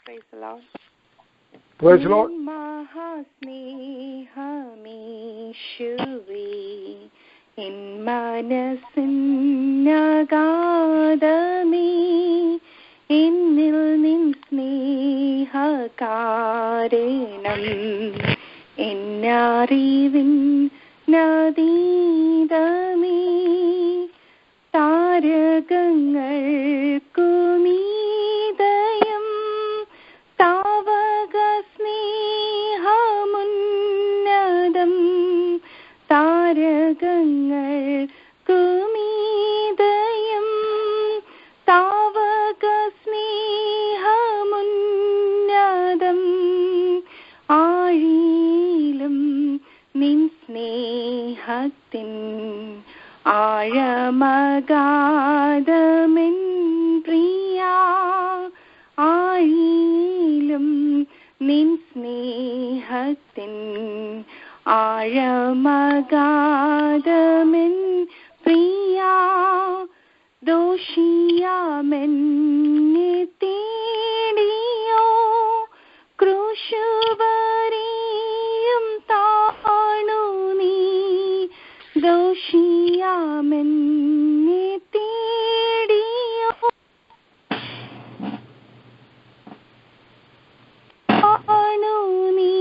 Praise the Lord. Praise the Lord. മഹാസ്നേഹമീശുവേ എൻ മനസ്സിനഗാധമേ എന്നിൽ നിൻ സ്നേഹകാരണം എന്നറിവിൻ നദീതമേ താരകങ്ങൾക്കുമീതയം താവക സ്നേഹമുന്നതം താരകങ്ങൾക്കുമീതയം താവക സ്നേഹമുന്നതം ആഴിയിലും നിൻ സ്നേഹത്തിൻ ആഴമഗാധമെൻ പ്രിയാ ആഴിയിലും നിൻ സ്നേഹത്തിൻ ആഴമഗാധമെൻ പ്രിയാ ദോഷിയാമെന്നെ തേടിയോ ക്രൂശുവരെയും താണു നീ ദോഷിയാമെന്നെ തേടിയോ താണു നീ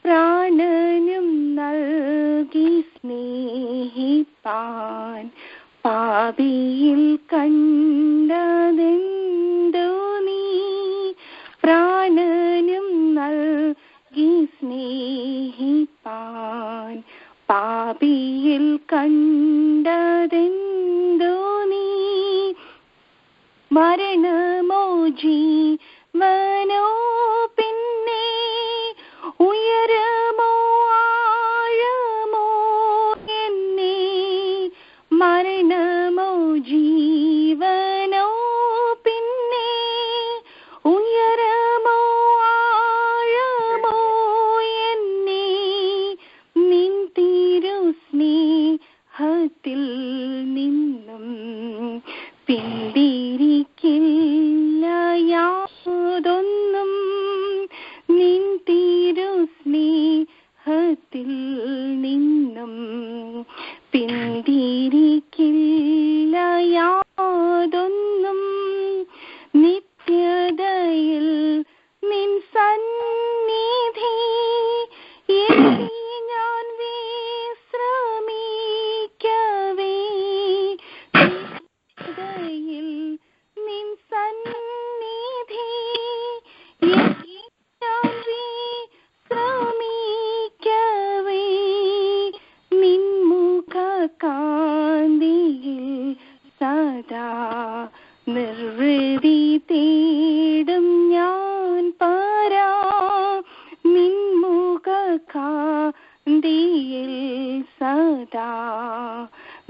പ്രാണനും നൽകി സ്നേഹിപ്പാൻ പാപിയിൽ കണ്ടതെന്തോ നീ പ്രാണനും നൽകി സ്നേഹിപ്പാൻ പാപിയിൽ കണ്ടതെന്തോ നീ മരണമോ ജീവനോ പിന്നെ ഉയരമോ ആഴമോ എന്നെ മരണമോ ജീവനോ പിന്നെ ഉയരമോ ആഴമോ എന്നെ നിൻ തിരുസ്നേഹത്തിൽ നിന്നും പിന്തിരിക്കില്ല യാതൊന്നും നിൻ തിരുസ്നേഹത്തിൽ നിന്നും പിന്തിരിക്കില്ല യാതൊന്നും നിത്യതയിൽ നിൻ സന്നിധി എത്തി ഞാൻ വിശ്രമിക്കവേ നിത്യതയിൽ നിൻ സന്നിധി എത്തി ഞാൻ വിശ്രമിക്കവേ നിൻ മുഖകാന്തിയിൽ സദാ നിർവൃതി തേടും ഞാൻ പരാ നിൻ മുഖകാന്തിയിൽ സദാ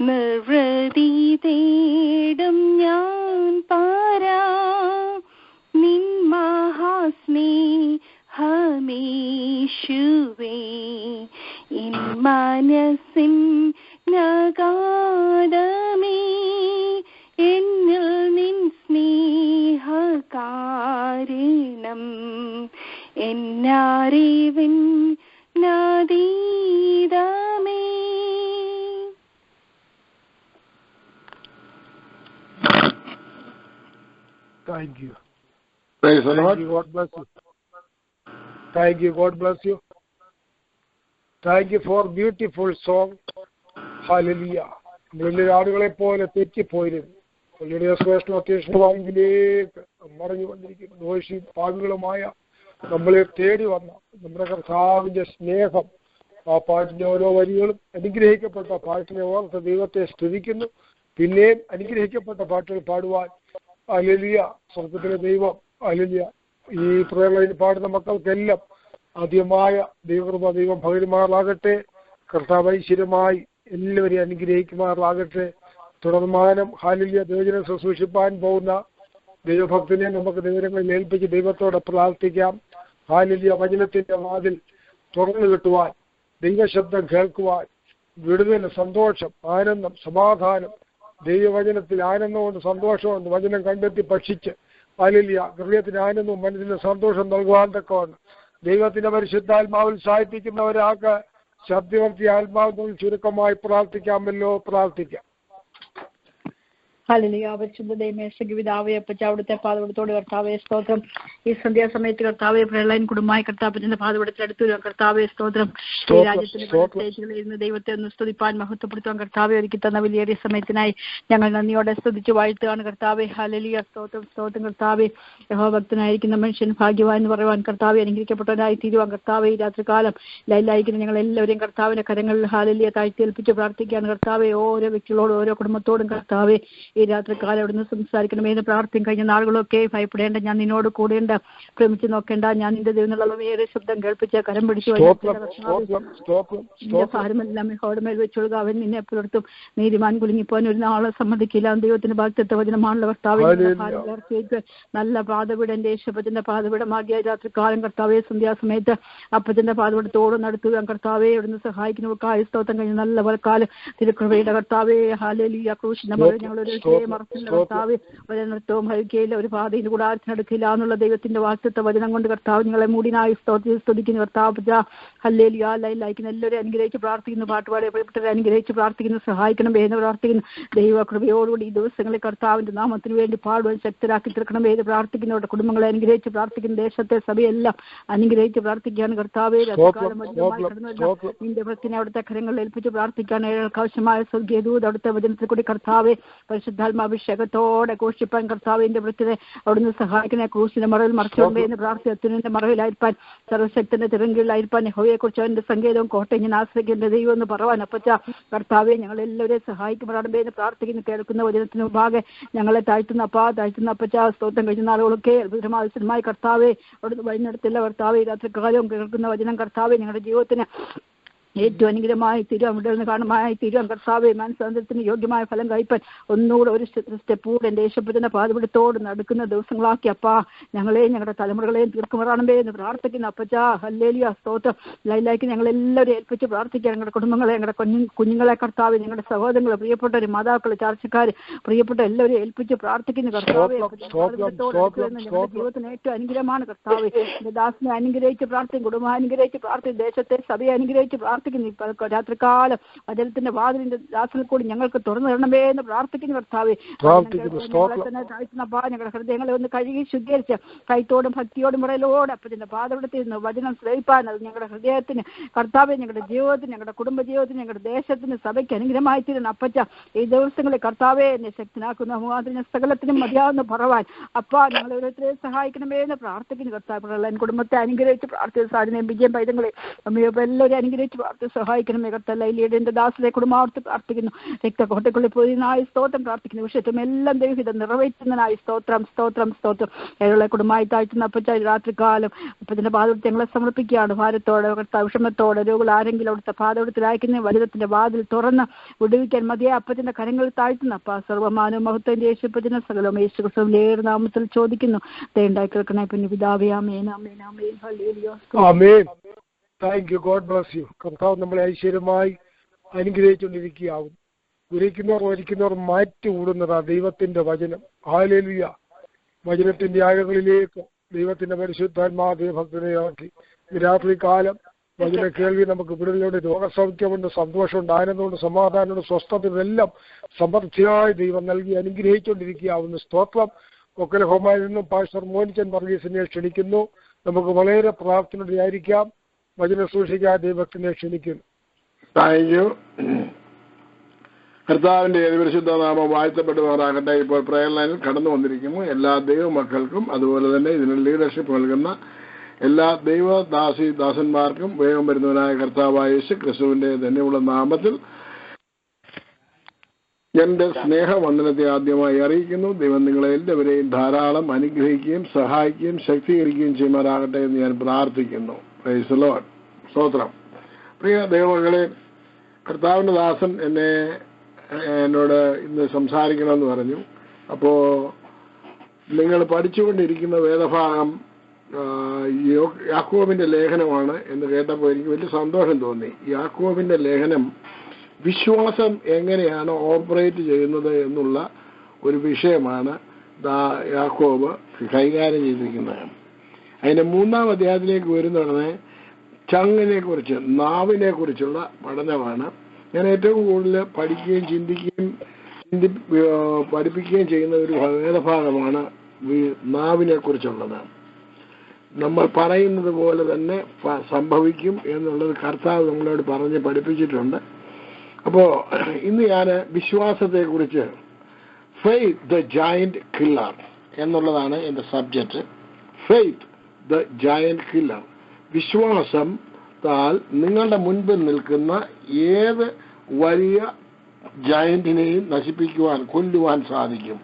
നിർവൃതി തേടും ഞാൻ പരാ നിൻ മഹാസ്നേഹമീശുവേ എൻ മനസ്സിൻ നഗാധമേ എന്നിൽ നിൻ സ്നേഹകാരണം എന്നറിവിൻ നദീതമേ. Thank you. Praise the Thank Lord. you. God bless you. Thank you. God bless you. Thank you for beautiful song. Hallelujah. വലിയ ആളുകളെ പോലെ തെറ്റിപ്പോയിരുന്നു വലിയ ശ്രേഷ്ഠവാങ്കിലേക്ക് മടങ്ങി വന്നിരിക്കുന്നു ദോഷി പാപികളുമായ നമ്മളെ തേടി വന്ന നമ്മുടെ കർത്താവിന്റെ സ്നേഹം ആ പാട്ടിന്റെ ഓരോ വരികളും അനുഗ്രഹിക്കപ്പെട്ട പാട്ടിനെ ഓർത്ത് ദൈവത്തെ സ്തുതിക്കുന്നു. പിന്നെയും അനുഗ്രഹിക്കപ്പെട്ട പാട്ടുകൾ പാടുവാൻ ഹല്ലേലൂയ സ്വർഗ്ഗത്തിലെ ദൈവം ഹല്ലേലൂയ ഈ പ്രേരണയിൽ പാടുന്ന മക്കൾക്കെല്ലാം ആദ്യമായ ദൈവകൃപ ദൈവം പകരുമാറാകട്ടെ. കർത്താവ് ഐശ്വര്യമായി എല്ലാവരെയും അനുഗ്രഹിക്കുമാറാകട്ടെ. തുടർമാനം ഹല്ലേലൂയ ദൈവജനം ശുശ്രൂഷിപ്പാൻ പോകുന്ന ദൈവഭക്തനെ നമുക്ക് ദൈവങ്ങളിൽ ഏൽപ്പിച്ച് ദൈവത്തോടെ പ്രാർത്ഥിക്കാം. ഹല്ലേലൂയ വചനത്തിന്റെ വാതിൽ തുറന്നു കിട്ടുവാൻ ദൈവശബ്ദം കേൾക്കുവാൻ വിടുതൽ സന്തോഷം ആനന്ദം സമാധാനം ദൈവവചനത്തിൽ ആനന്ദമുണ്ട് സന്തോഷമുണ്ട് വചനം കണ്ടെത്തി ഭക്ഷിച്ച് ഹല്ലേലൂയ. ഹൃദയത്തിന് ആനന്ദവും മനസ്സിന് സന്തോഷം നൽകുവാൻ തക്കവണ്ണം ദൈവത്തിന്റെ പരിശുദ്ധാത്മാവിൽ സാധിക്കുന്ന ഒരാൾക്ക് ശബ്ദവർത്തി ആത്മാവിൽ ചുരുക്കമായി പ്രാർത്ഥിക്കാമല്ലോ. പ്രാർത്ഥിക്കാം. ഹല്ലേലൂയ. പരിശുദ്ധ ദൈവമേ, സകലപിതാവേ, അപ്പച്ച അവിടുത്തെ പാദപീഠത്തോട് കർത്താവേ സ്തോത്രം. ഈ സന്ധ്യാസമയത്ത് കർത്താവേ പ്രളയൻ കുടുംബമായി കർത്താവിന്റെ പാദപീഠത്തിൽ അടുത്തു കർത്താവേ സ്തോത്രം. ഈ രാജ്യത്തിന്റെ സ്റ്റേറ്റുകളിൽ ഇരുന്ന് ദൈവത്തെ ഒന്ന് സ്തുതിപ്പാൻ മഹത്വപ്പെടുത്തുവാൻ കർത്താവെ ഒരുക്കി തന്ന വലിയേറിയ സമയത്തിനായി ഞങ്ങൾ നന്ദിയോടെ സ്തുതിച്ചു വാഴ്ത്തുകയാണ് കർത്താവെ. ഹല്ലേലൂയ. സ്തോത്രം സ്തോത്രം കർത്താവെ. യഹോഭക്തനായിരിക്കുന്ന മനുഷ്യൻ ഭാഗ്യവാൻ എന്ന് പറയുവാൻ കർത്താവെ അനുഗ്രഹിക്കപ്പെട്ടവരായി തീരുവാൻ കർത്താവെ ഈ രാത്രികാലം ലൈലായിരിക്കുന്ന ഞങ്ങൾ എല്ലാവരെയും കർത്താവിന്റെ കരങ്ങളിൽ ഹല്ലേലൂയ താഴ്ത്തിയേൽപ്പിച്ച് പ്രാർത്ഥിക്കുകയാണ് കർത്താവെ. ഓരോ വ്യക്തികളോടും ഓരോ കുടുംബത്തോടും കർത്താവെ ഈ രാത്രികാലം അവിടുന്ന് സംസാരിക്കണമെന്ന് പ്രാർത്ഥിക്കും. കഴിഞ്ഞ നാളുകളൊക്കെ ഭയപ്പെടേണ്ട, ഞാൻ നിന്നോട് കൂടെയുണ്ട്, ഭ്രമിച്ചു നോക്കേണ്ട, ഞാൻ നിന്റെ ദൈവം ഏറെ ശബ്ദം കേൾപ്പിച്ച് കരം പിടിച്ചു ഭാരമെല്ലാം യഹോവയുടെ വെച്ചുകൊള്ളുക, അവൻ നിന്നെ പുലർത്തും. നീതിമാൻ കുലുങ്ങിപ്പോൻ ഒരു നാളെ സമ്മതിക്കില്ല. ദൈവത്തിന്റെ ഭക്തത്വ വചനമാണല്ലോ കർത്താവ്. നല്ല പാതപീഠന്റെ യേശുപ്പത്തിന്റെ പാതപീഠമാകിയ രാത്രികാലം കർത്താവെ സന്ധ്യാസമയത്ത് അപ്പത്തിന്റെ പാതപീഠത്തോട് നടത്തുക കർത്താവെ. അവിടുന്ന് സഹായിക്കുന്ന സ്തോത്രം കഴിഞ്ഞ നല്ല പോലക്കാലം തിരുക്കൃപയുടെ കർത്താവെ. ഹല്ലേലൂയ. ക്രൂശിന്റെ മകൾ ഞങ്ങളൊരു മറച്ചില്ല കർത്താവ്. ഒരു നൃത്തവും ഭവിക്കയില്ല, ഒരു പാതയിൽ കൂടാരത്തിനടുക്കില്ല എന്നുള്ള ദൈവത്തിന്റെ വാക്തത്വ വചനം കൊണ്ട് കർത്താവ് ഞങ്ങളെ മൂടിനായി സ്തുതിക്കുന്നു കർത്താവ്. ഹല്ലേലൂയ. ലൈലായിക്കുന്ന എല്ലാവരും അനുഗ്രഹിച്ച് പ്രാർത്ഥിക്കുന്നു. പാട്ടുപാടെ പ്രിയപ്പെട്ടവരെ അനുഗ്രഹിച്ച് പ്രാർത്ഥിക്കുന്നു. സഹായിക്കണം എന്ന് പ്രാർത്ഥിക്കുന്നു. ദൈവകൃപയോടുകൂടി ഈ ദിവസങ്ങളിൽ കർത്താവിന്റെ നാമത്തിന് വേണ്ടി പാടുവാൻ ശക്തരാക്കി തീർക്കണം എന്ന് പ്രാർത്ഥിക്കുന്നവരുടെ കുടുംബങ്ങളെ അനുഗ്രഹിച്ച് പ്രാർത്ഥിക്കുന്നു. ദേശത്തെ സഭയെല്ലാം അനുഗ്രഹിച്ച് പ്രാർത്ഥിക്കുകയാണ് കർത്താവെ. നിന്റെ ഭക്തിനെ അവിടുത്തെ കരങ്ങളിൽ ഏൽപ്പിച്ച് പ്രാർത്ഥിക്കാൻ ആവശ്യമായ സ്വർഗീയദൂത് അവിടുത്തെ വചനത്തിൽ കൂടി കർത്താവെ പരിശുദ്ധാത്മാഭിഷേകത്തോടെ ഘോഷിപ്പാൻ കർത്താവിന്റെ വൃത്തിനെ അവിടുന്ന് സഹായിക്കണേ. ക്രൂശിന്റെ മറവിൽ മറച്ചോണ്ടേ എന്ന് പ്രാർത്ഥിച്ചതിന്റെ മറവിലായിരിക്കാൻ, സർവശക്തന്റെ തിരങ്കിലായിരിക്കാൻ, യഹോവയെ കുറിച്ച് അവന്റെ സങ്കേതവും കോട്ടയം ഞാൻ ആശ്രയിക്കേണ്ട ദൈവം എന്ന് പറയാൻ അപ്പച്ച കർത്താവെ ഞങ്ങൾ എല്ലാവരെയും സഹായിക്കപ്പെടണമേ എന്ന് പ്രാർത്ഥിക്കുന്നു. കേൾക്കുന്ന വചനത്തിന് മുമ്പാകെ ഞങ്ങളെ താഴ്ത്തുന്ന അപ്പച്ച സ്തോത്രം കഴിഞ്ഞ നാളുകളൊക്കെ അത്ഭുതമായി കർത്താവെ അവിടുന്ന് വഴിനടത്തില്ല കർത്താവെ. രാത്രികാലവും കേൾക്കുന്ന വചനം കർത്താവെ ഞങ്ങളുടെ ജീവിതത്തിന് ഏറ്റവും അനുഗ്രഹമായി തീരുവാൻ, ഇവിടെ നിന്ന് കാണുമായി തീരുവാൻ കർത്താവെ. മനസ്സാന്തരത്തിന് യോഗ്യമായ ഫലം കഴിപ്പാൻ ഒന്നുകൂടെ ഒരു സ്റ്റെപ്പ് കൂടെ എൻ്റെ യേശുപ്പത്തിന്റെ പാതപിടുത്തോട് നടക്കുന്ന ദിവസങ്ങളാക്കി അപ്പാ ഞങ്ങളെയും ഞങ്ങളുടെ തലമുറകളെയും തീർക്കുമാറാണമേ എന്ന് പ്രാർത്ഥിക്കുന്നു അപ്പച്ചാ. ഹല്ലേലൂയ. സ്തോത്രം. ലൈലാക്കി ഞങ്ങളെല്ലാവരും ഏൽപ്പിച്ച് പ്രാർത്ഥിക്കുക. ഞങ്ങളുടെ കുടുംബങ്ങളെ, ഞങ്ങളുടെ കുഞ്ഞുങ്ങളെ കർത്താവ്, ഞങ്ങളുടെ സഹോദരങ്ങൾ, പ്രിയപ്പെട്ടവർ, മാതാക്കൾ, ചാർച്ചക്കാർ, പ്രിയപ്പെട്ട എല്ലാവരും ഏൽപ്പിച്ച് പ്രാർത്ഥിക്കുന്നു കർത്താവെ. ഞങ്ങളുടെ ജീവിതത്തിന് ഏറ്റവും അനുഗ്രഹമാണ് കർത്താവ്. എൻ്റെ ദാസിനെ അനുഗ്രഹിച്ച് പ്രാർത്ഥിക്കും, കുടുംബം അനുഗ്രഹിച്ച് പ്രാർത്ഥിക്കും, ദേശത്തെ സഭയെ അനുഗ്രഹിച്ച് പ്രാർത്ഥിക്കുന്നു. രാത്രികാലം വചനത്തിന്റെ വാതിലിന്റെ ദാസനിൽ കൂടി ഞങ്ങൾക്ക് തുറന്നു തരണമേ എന്ന് പ്രാർത്ഥിക്കുന്നു കർത്താവെ. ഞങ്ങളുടെ ഹൃദയങ്ങളെ ഒന്ന് കഴുകി ശുദ്ധീകരിച്ച് കൈത്തോടും ഭക്തിയോടും മുറയിലോട് അപ്പത്തിന്റെ പാതപെടുത്തിരുന്നു വചനം ശ്രമിപ്പാൻ അത് ഞങ്ങളുടെ ഹൃദയത്തിന് കർത്താവെ, ഞങ്ങളുടെ ജീവിതത്തിന്, ഞങ്ങളുടെ കുടുംബ ജീവിതത്തിന്, ഞങ്ങളുടെ ദേശത്തിന്, സഭയ്ക്ക് അനുഗ്രഹമായി തീരുന്നു അപ്പച്ച. ഈ ദിവസങ്ങളിൽ കർത്താവെ എന്നെ ശക്തനാക്കുന്ന മുഖാന്തരം സകലത്തിനും മതിയാവുന്ന പറവാൻ അപ്പ ഞങ്ങളെ ഓരോരുത്തരെയും സഹായിക്കണമേ എന്ന് പ്രാർത്ഥിക്കുന്നു കർത്താവ്. കുടുംബത്തെ അനുഗ്രഹിച്ച് പ്രാർത്ഥിച്ച സാധനം വിജയം പൈതങ്ങളെ എല്ലാവരും അനുഗ്രഹിച്ച് സഹായിക്കണമേ കർത്താവ്. ലൈലിയുടെ എന്റെ ദാസരെ കുടുംബാവർത്തി പ്രാർത്ഥിക്കുന്നു. രക്തകോട്ടയ്ക്കുള്ളിൽ പോയതിനായി സ്തോത്രം പ്രാർത്ഥിക്കുന്നു. വിഷയത്തും എല്ലാം ദൈവഹിതം നിറവേറ്റുന്നതിനായി സ്തോത്രം സ്തോത്രം സ്തോത്രം. ഏഴുള്ള കുടുംബമായി താഴ്ത്തുന്ന അപ്പച്ച രാത്രികാലം അപ്പത്തിന്റെ പാതവൃത്തി ഞങ്ങളെ സമർപ്പിക്കുകയാണ്. ഭാരത്തോടെ കർത്താവ് വിഷമത്തോടെ രോഗികൾ ആരെങ്കിലും അവിടുത്തെ പാതവൃത്തിൽ അയക്കുന്ന വചനത്തിന്റെ വാതിൽ തുറന്ന് വിടുവിക്കാൻ മതിയെ അപ്പത്തിന്റെ കരങ്ങളിൽ താഴ്ത്തുന്ന അപ്പ. സർവമാനവും മഹത്വം യേശുപ്പത്തിന് സകലവും യേശു ക്രിസ്തുവിന്റെ ഏറെ നാമത്തിൽ ചോദിക്കുന്നു. ദയണ്ടായി കേൾക്കണേ പിന്നെ പിതാവേ. ആമേൻ ആമേൻ ആമേൻ. ഹല്ലേലൂയ. ആമേൻ. Thank you. God bless you. കർത്താവ് നമ്മളെ ഐശ്വര്യമായി അനുഗ്രഹിച്ചുകൊണ്ടിരിക്കുകയാവും. ഒരിക്കുന്നവർ മാറ്റി കൂടുന്നതാ ദൈവത്തിന്റെ വചനം. ഹല്ലേലൂയ. വചനത്തിന്റെ ആഴങ്ങളിലേക്ക് ദൈവത്തിന്റെ പരിശുദ്ധാത്മാ ദൈവഭക്തനെ ആക്കി രാത്രികാലം വചന കേൾവി നമുക്ക് വിടുതലുണ്ട്, രോഗസൗഖ്യമുണ്ട്, സന്തോഷമുണ്ട്, ആനന്ദമുണ്ട്, സമാധാനമുണ്ട്, സ്വസ്ഥതയെല്ലാം സമൃദ്ധിയായി ദൈവം നൽകി അനുഗ്രഹിച്ചുകൊണ്ടിരിക്കുകയാവുന്നു. സ്തോത്രം. ഒക്കലഹോമയിൽ നിന്നും പാസ്റ്റർ മോനിച്ചൻ വർഗീസിനെ ക്ഷണിക്കുന്നു. നമുക്ക് വളരെ പ്രാർത്ഥനയോടെയായിരിക്കാം. വചന സൂക്ഷിക്കാൻ ദൈവത്തിനെ ക്ഷണിക്കുന്നു. Thank you. കർത്താവിന്റെ പരിശുദ്ധ നാമം വാഴ്ത്തപ്പെടുമാറാകട്ടെ. ഇപ്പോൾ പ്രയർ ലൈനിൽ കടന്നു വന്നിരിക്കുന്നു എല്ലാ ദൈവമക്കൾക്കും അതുപോലെ തന്നെ ഇതിന് ലീഡർഷിപ്പ് നൽകുന്ന എല്ലാ ദാസന്മാർക്കും വേഗം വരുന്നവനായ കർത്താവായ യേശു ക്രിസ്തുവിന്റെ ധന്യമുള്ള നാമത്തിൽ എന്റെ സ്നേഹവന്ദനത്തെ ആദ്യമായി അറിയിക്കുന്നു. ദൈവം നിങ്ങളെ എല്ലാവരെയും ധാരാളം അനുഗ്രഹിക്കുകയും സഹായിക്കുകയും ശക്തീകരിക്കുകയും ചെയ്യുമാറാകട്ടെ എന്ന് ഞാൻ പ്രാർത്ഥിക്കുന്നു. Price the Lord. സ്തോത്രം. പ്രിയ ദൈവമക്കളെ, കർത്താവിന്റെ ദാസൻ എന്നോട് ഇന്ന് സംസാരിക്കണമെന്ന് പറഞ്ഞു. അപ്പോ നിങ്ങൾ പഠിച്ചുകൊണ്ടിരിക്കുന്ന വേദഭാഗം യാക്കോബിന്റെ ലേഖനമാണ് എന്ന് കേട്ടപ്പോൾ എനിക്ക് വലിയ സന്തോഷം തോന്നി. യാക്കോബിന്റെ ലേഖനം വിശ്വാസം എങ്ങനെയാണ് ഓപ്പറേറ്റ് ചെയ്യുന്നത് എന്നുള്ള ഒരു വിഷയമാണ് യാക്കോബ് കൈകാര്യം ചെയ്തിരിക്കുന്നതാണ്. അതിന്റെ 3-ാം അധ്യായത്തിലേക്ക് വരുന്നതാണ് ചങ്ങിനെ കുറിച്ച്, നാവിനെ കുറിച്ചുള്ള പഠനമാണ്. ഞാൻ ഏറ്റവും കൂടുതൽ പഠിക്കുകയും ചിന്തിക്കുകയും പഠിപ്പിക്കുകയും ചെയ്യുന്ന ഒരു വേദഭാഗമാണ് നാവിനെ കുറിച്ചുള്ളത്. നമ്മൾ പറയുന്നത് പോലെ തന്നെ സംഭവിക്കും എന്നുള്ളത് കർത്താവ് നമ്മളോട് പറഞ്ഞ് പഠിപ്പിച്ചിട്ടുണ്ട്. അപ്പോൾ ഇന്ന് ഞാൻ വിശ്വാസത്തെക്കുറിച്ച് ഫെയ്ത്ത് ദ ജയന്റ് കില്ലർ എന്നുള്ളതാണ് എൻ്റെ subject. Faith the giant killer. വിശ്വാസം താൽ നിങ്ങളുടെ മുൻപിൽ നിൽക്കുന്ന ഏത് വലിയ ജയന്റിനെയും നശിപ്പിക്കുവാൻ, കൊല്ലുവാൻ സാധിക്കും.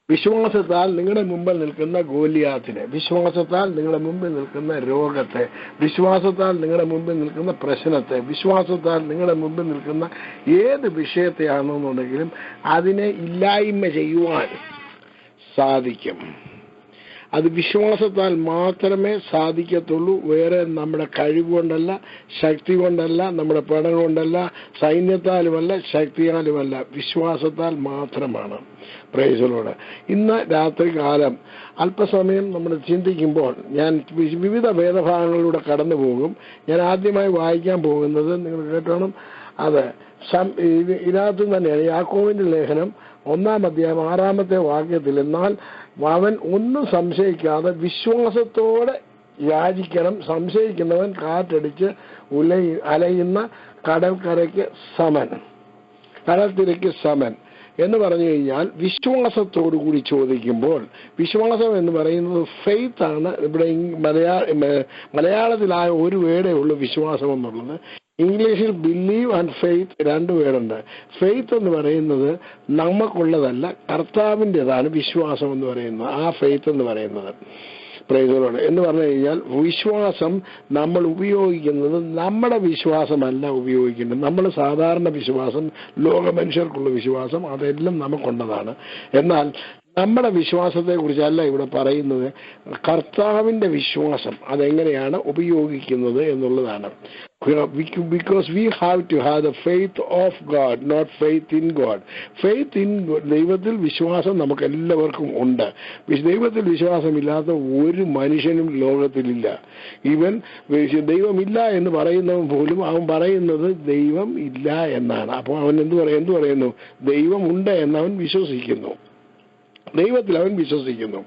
വിശ്വാസത്താൽ നിങ്ങളുടെ മുമ്പിൽ നിൽക്കുന്ന ഗോലിയാത്തിനെ, വിശ്വാസത്താൽ നിങ്ങളുടെ മുമ്പിൽ നിൽക്കുന്ന രോഗത്തെ, വിശ്വാസത്താൽ നിങ്ങളുടെ മുമ്പിൽ നിൽക്കുന്ന പ്രശ്നത്തെ, വിശ്വാസത്താൽ നിങ്ങളുടെ മുമ്പിൽ നിൽക്കുന്ന ഏത് വിഷയത്തെയാണെന്നുണ്ടെങ്കിലും അതിനെ ഇല്ലായ്മ ചെയ്യുവാൻ സാധിക്കും. അത് വിശ്വാസത്താൽ മാത്രമേ സാധിക്കത്തുള്ളൂ. വേറെ നമ്മുടെ കഴിവുകൊണ്ടല്ല, ശക്തി കൊണ്ടല്ല, നമ്മുടെ പണം കൊണ്ടല്ല, സൈന്യത്താലുമല്ല, ശക്തിയാലുമല്ല, വിശ്വാസത്താൽ മാത്രമാണ്. Price the Lord. ഇന്ന് രാത്രി കാലം അല്പസമയം നമ്മൾ ചിന്തിക്കുമ്പോൾ ഞാൻ വിവിധ വേദഭാഗങ്ങളിലൂടെ കടന്നു പോകും. ഞാൻ ആദ്യമായി വായിക്കാൻ പോകുന്നത് നിങ്ങൾ കേട്ടോണം. അത് ഇതിനകത്ത് തന്നെയാണ് യാക്കോബിന്റെ ലേഖനം 1-ാം അധ്യായം 6-ാമത്തെ വാക്യത്തിൽ, എന്നാൽ അവൻ ഒന്നും സംശയിക്കാതെ വിശ്വാസത്തോടെ യാചിക്കണം. സംശയിക്കുന്നവൻ കാറ്റടിച്ച് അലയുന്ന കടൽക്കരയ്ക്ക് സമൻ, കടൽത്തിരയ്ക്ക് സമൻ എന്ന് പറഞ്ഞു കഴിഞ്ഞാൽ വിശ്വാസത്തോടു കൂടി ചോദിക്കുമ്പോൾ, വിശ്വാസം എന്ന് പറയുന്നത് ഫെയ്ത്ത് ആണ്. ഇവിടെ മലയാളത്തിലായ ഒരു വേടേ ഉള്ളൂ വിശ്വാസം എന്നുള്ളത്. ഇംഗ്ലീഷിൽ ബിലീവ് ആൻഡ് ഫെയ്ത്ത് 2 വേടുണ്ട്. ഫെയ്ത്ത് എന്ന് പറയുന്നത് നമുക്കുള്ളതല്ല, കർത്താവിൻ്റെതാണ് വിശ്വാസം എന്ന് പറയുന്നത്. ആ ഫെയ്ത്ത് എന്ന് പറയുന്നത് പ്രൈസ് ദി ലോർഡ് എന്ന് പറഞ്ഞു കഴിഞ്ഞാൽ വിശ്വാസം നമ്മൾ ഉപയോഗിക്കുന്നത് നമ്മുടെ വിശ്വാസമല്ല ഉപയോഗിക്കേണ്ടത്. നമ്മൾ സാധാരണ വിശ്വാസം, ലോക മനുഷ്യർക്കുള്ള വിശ്വാസം, അതെല്ലാം നമുക്കുള്ളതാണ്. എന്നാൽ നമ്മുടെ വിശ്വാസത്തെക്കുറിച്ചല്ല ഇവിടെ പറയുന്നത്. കർത്താവിൻ്റെ വിശ്വാസം അതെങ്ങനെയാണ് ഉപയോഗിക്കുന്നത് എന്നുള്ളതാണ്. Because we have to have the faith of God, not faith in God. Faith in God, ദൈവത്തിൽ വിശ്വാസം നമുക്ക് എല്ലാവർക്കും ഉണ്ട്. ദൈവത്തിൽ വിശ്വാസമില്ലാത്ത ഒരു മനുഷ്യനും ലോകത്തിലില്ല. ഈവൻ ദൈവമില്ല എന്ന് പറയുന്നവൻ പോലും അവൻ പറയുന്നത് ദൈവം ഇല്ല എന്നാണ്. അപ്പോൾ അവൻ എന്ത് പറയുന്നു? ദൈവം ഉണ്ട് എന്നവൻ വിശ്വസിക്കുന്നു, ദൈവത്തിൽ അവൻ വിശ്വസിക്കുന്നു.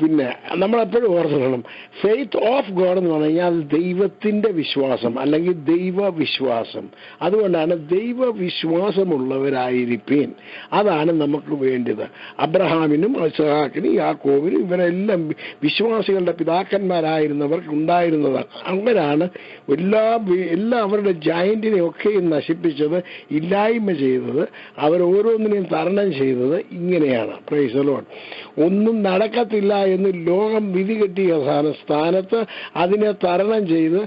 പിന്നെ നമ്മളെപ്പോഴും ഓർത്തുകൊള്ളണം, ഫെയ്ത്ത് ഓഫ് ഗോഡ് എന്ന് പറഞ്ഞു കഴിഞ്ഞാൽ ദൈവത്തിൻ്റെ വിശ്വാസം അല്ലെങ്കിൽ ദൈവവിശ്വാസം. അതുകൊണ്ടാണ് ദൈവവിശ്വാസമുള്ളവരായിരിപ്പീൻ. അതാണ് നമുക്ക് വേണ്ടത്. അബ്രഹാമിനും ഇസ്ഹാക്കിനും യാക്കോബിനും ഇവരെല്ലാം വിശ്വാസികളുടെ പിതാക്കന്മാരായിരുന്നവർക്ക് ഉണ്ടായിരുന്നതാണ്. അവരാണ് എല്ലാ അവരുടെ ജയന്റിനെയൊക്കെയും നശിപ്പിച്ചത്, ഇല്ലായ്മ ചെയ്തത്, അവരോരോന്നിനെയും തരണം ചെയ്തത് ഇങ്ങനെയാണ്. Price the Lord. ഒന്നും നടക്കത്തില്ല എന്ന് ലോകം വിധി കെട്ടിയ സ്ഥാനത്ത് അതിനെ തരണം ചെയ്ത്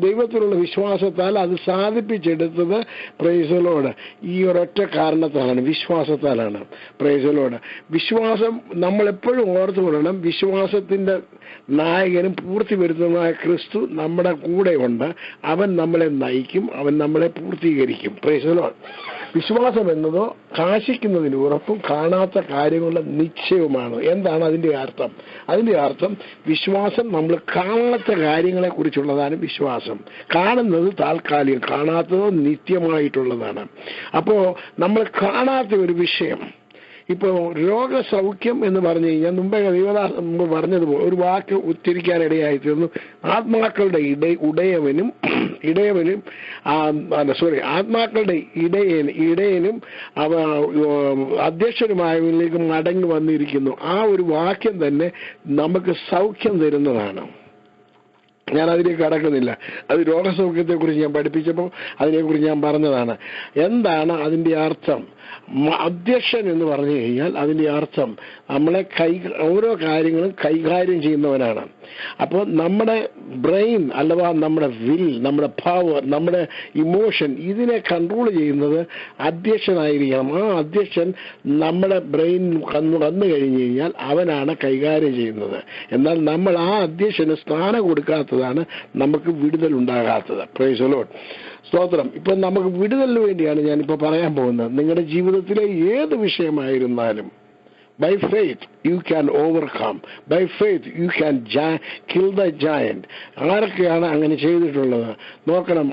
ദൈവത്തിലുള്ള വിശ്വാസത്താൽ അത് സാധിപ്പിച്ചെടുത്തത് പ്രൈസ് ദി ലോർഡ് ഈ ഒരൊറ്റ കാരണത്താലാണ്, വിശ്വാസത്താലാണ്. Price the Lord. വിശ്വാസം നമ്മളെപ്പോഴും ഓർത്തു കൊള്ളണം. വിശ്വാസത്തിന്റെ നായകനും പൂർത്തി വരുന്നതുമായ ക്രിസ്തു നമ്മുടെ കൂടെയുണ്ട്. അവൻ നമ്മളെ നയിക്കും, അവൻ നമ്മളെ പൂർത്തീകരിക്കും. Price the Lord. വിശ്വാസം എന്നതോ കാശിക്കുന്നതിന് ഉറപ്പും കാണാത്ത കാര്യങ്ങളുടെ നിശ്ചയവുമാണ്. എന്താണ് അതിൻ്റെ അർത്ഥം? അതിൻ്റെ അർത്ഥം വിശ്വാസം നമ്മൾ കാണാത്ത കാര്യങ്ങളെ കുറിച്ചുള്ളതാണ് വിശ്വാസം. കാണുന്നത് താൽക്കാലികം, കാണാത്തതോ നിത്യമായിട്ടുള്ളതാണ്. അപ്പോൾ നമ്മൾ കാണാത്ത ഒരു വിഷയം, ഇപ്പോൾ രോഗസൗഖ്യം എന്ന് പറഞ്ഞു കഴിഞ്ഞാൽ മുമ്പ് പറഞ്ഞതുപോലെ ഒരു വാക്ക് ഉച്ചരിക്കാനിടയായി തീർന്നു. ആത്മാക്കളുടെ ആത്മാക്കളുടെ ഇടയനും അധ്യക്ഷനുമായവരിലേക്ക് മടങ്ങി വന്നിരിക്കുന്നു. ആ ഒരു വാക്യം തന്നെ നമുക്ക് സൗഖ്യം തരുന്നതാണ്. ഞാൻ അതിലേക്ക് കടക്കുന്നില്ല. അത് രോഗസൗഖ്യത്തെക്കുറിച്ച് ഞാൻ പഠിപ്പിച്ചപ്പോൾ അതിനെക്കുറിച്ച് ഞാൻ പറഞ്ഞതാണ്. എന്താണ് അതിൻ്റെ അർത്ഥം? അധ്യക്ഷൻ എന്ന് പറഞ്ഞു കഴിഞ്ഞാൽ അതിൻ്റെ അർത്ഥം നമ്മളെ ഓരോ കാര്യങ്ങളും കൈകാര്യം ചെയ്യുന്നവനാണ്. അപ്പോൾ നമ്മുടെ ബ്രെയിൻ അഥവാ നമ്മുടെ വിൽ, നമ്മുടെ പവർ, നമ്മുടെ ഇമോഷൻ, ഇതിനെ കൺട്രോൾ ചെയ്യുന്നത് അധ്യക്ഷനായിരിക്കണം. ആ അധ്യക്ഷൻ നമ്മുടെ ബ്രെയിൻ വന്നു കഴിഞ്ഞു കഴിഞ്ഞാൽ അവനാണ് കൈകാര്യം ചെയ്യുന്നത്. എന്നാൽ നമ്മൾ ആ അധ്യക്ഷന് സ്ഥാനം കൊടുക്കാത്തതാണ് നമുക്ക് വിടുതൽ ഉണ്ടാകാത്തത്. Price the Lord. സ്തോത്രം. ഇപ്പൊ നമുക്ക് വിടുതലിന് വേണ്ടിയാണ് ഞാനിപ്പോ പറയാൻ പോകുന്നത്. നിങ്ങളുടെ ജീവിതത്തിലെ ഏത് വിഷയമായിരുന്നാലും by faith you can overcome. By faith you can kill the giant. ആരൊക്കെയാണ് അങ്ങനെ ചെയ്തിട്ടുള്ളത് നോക്കണം.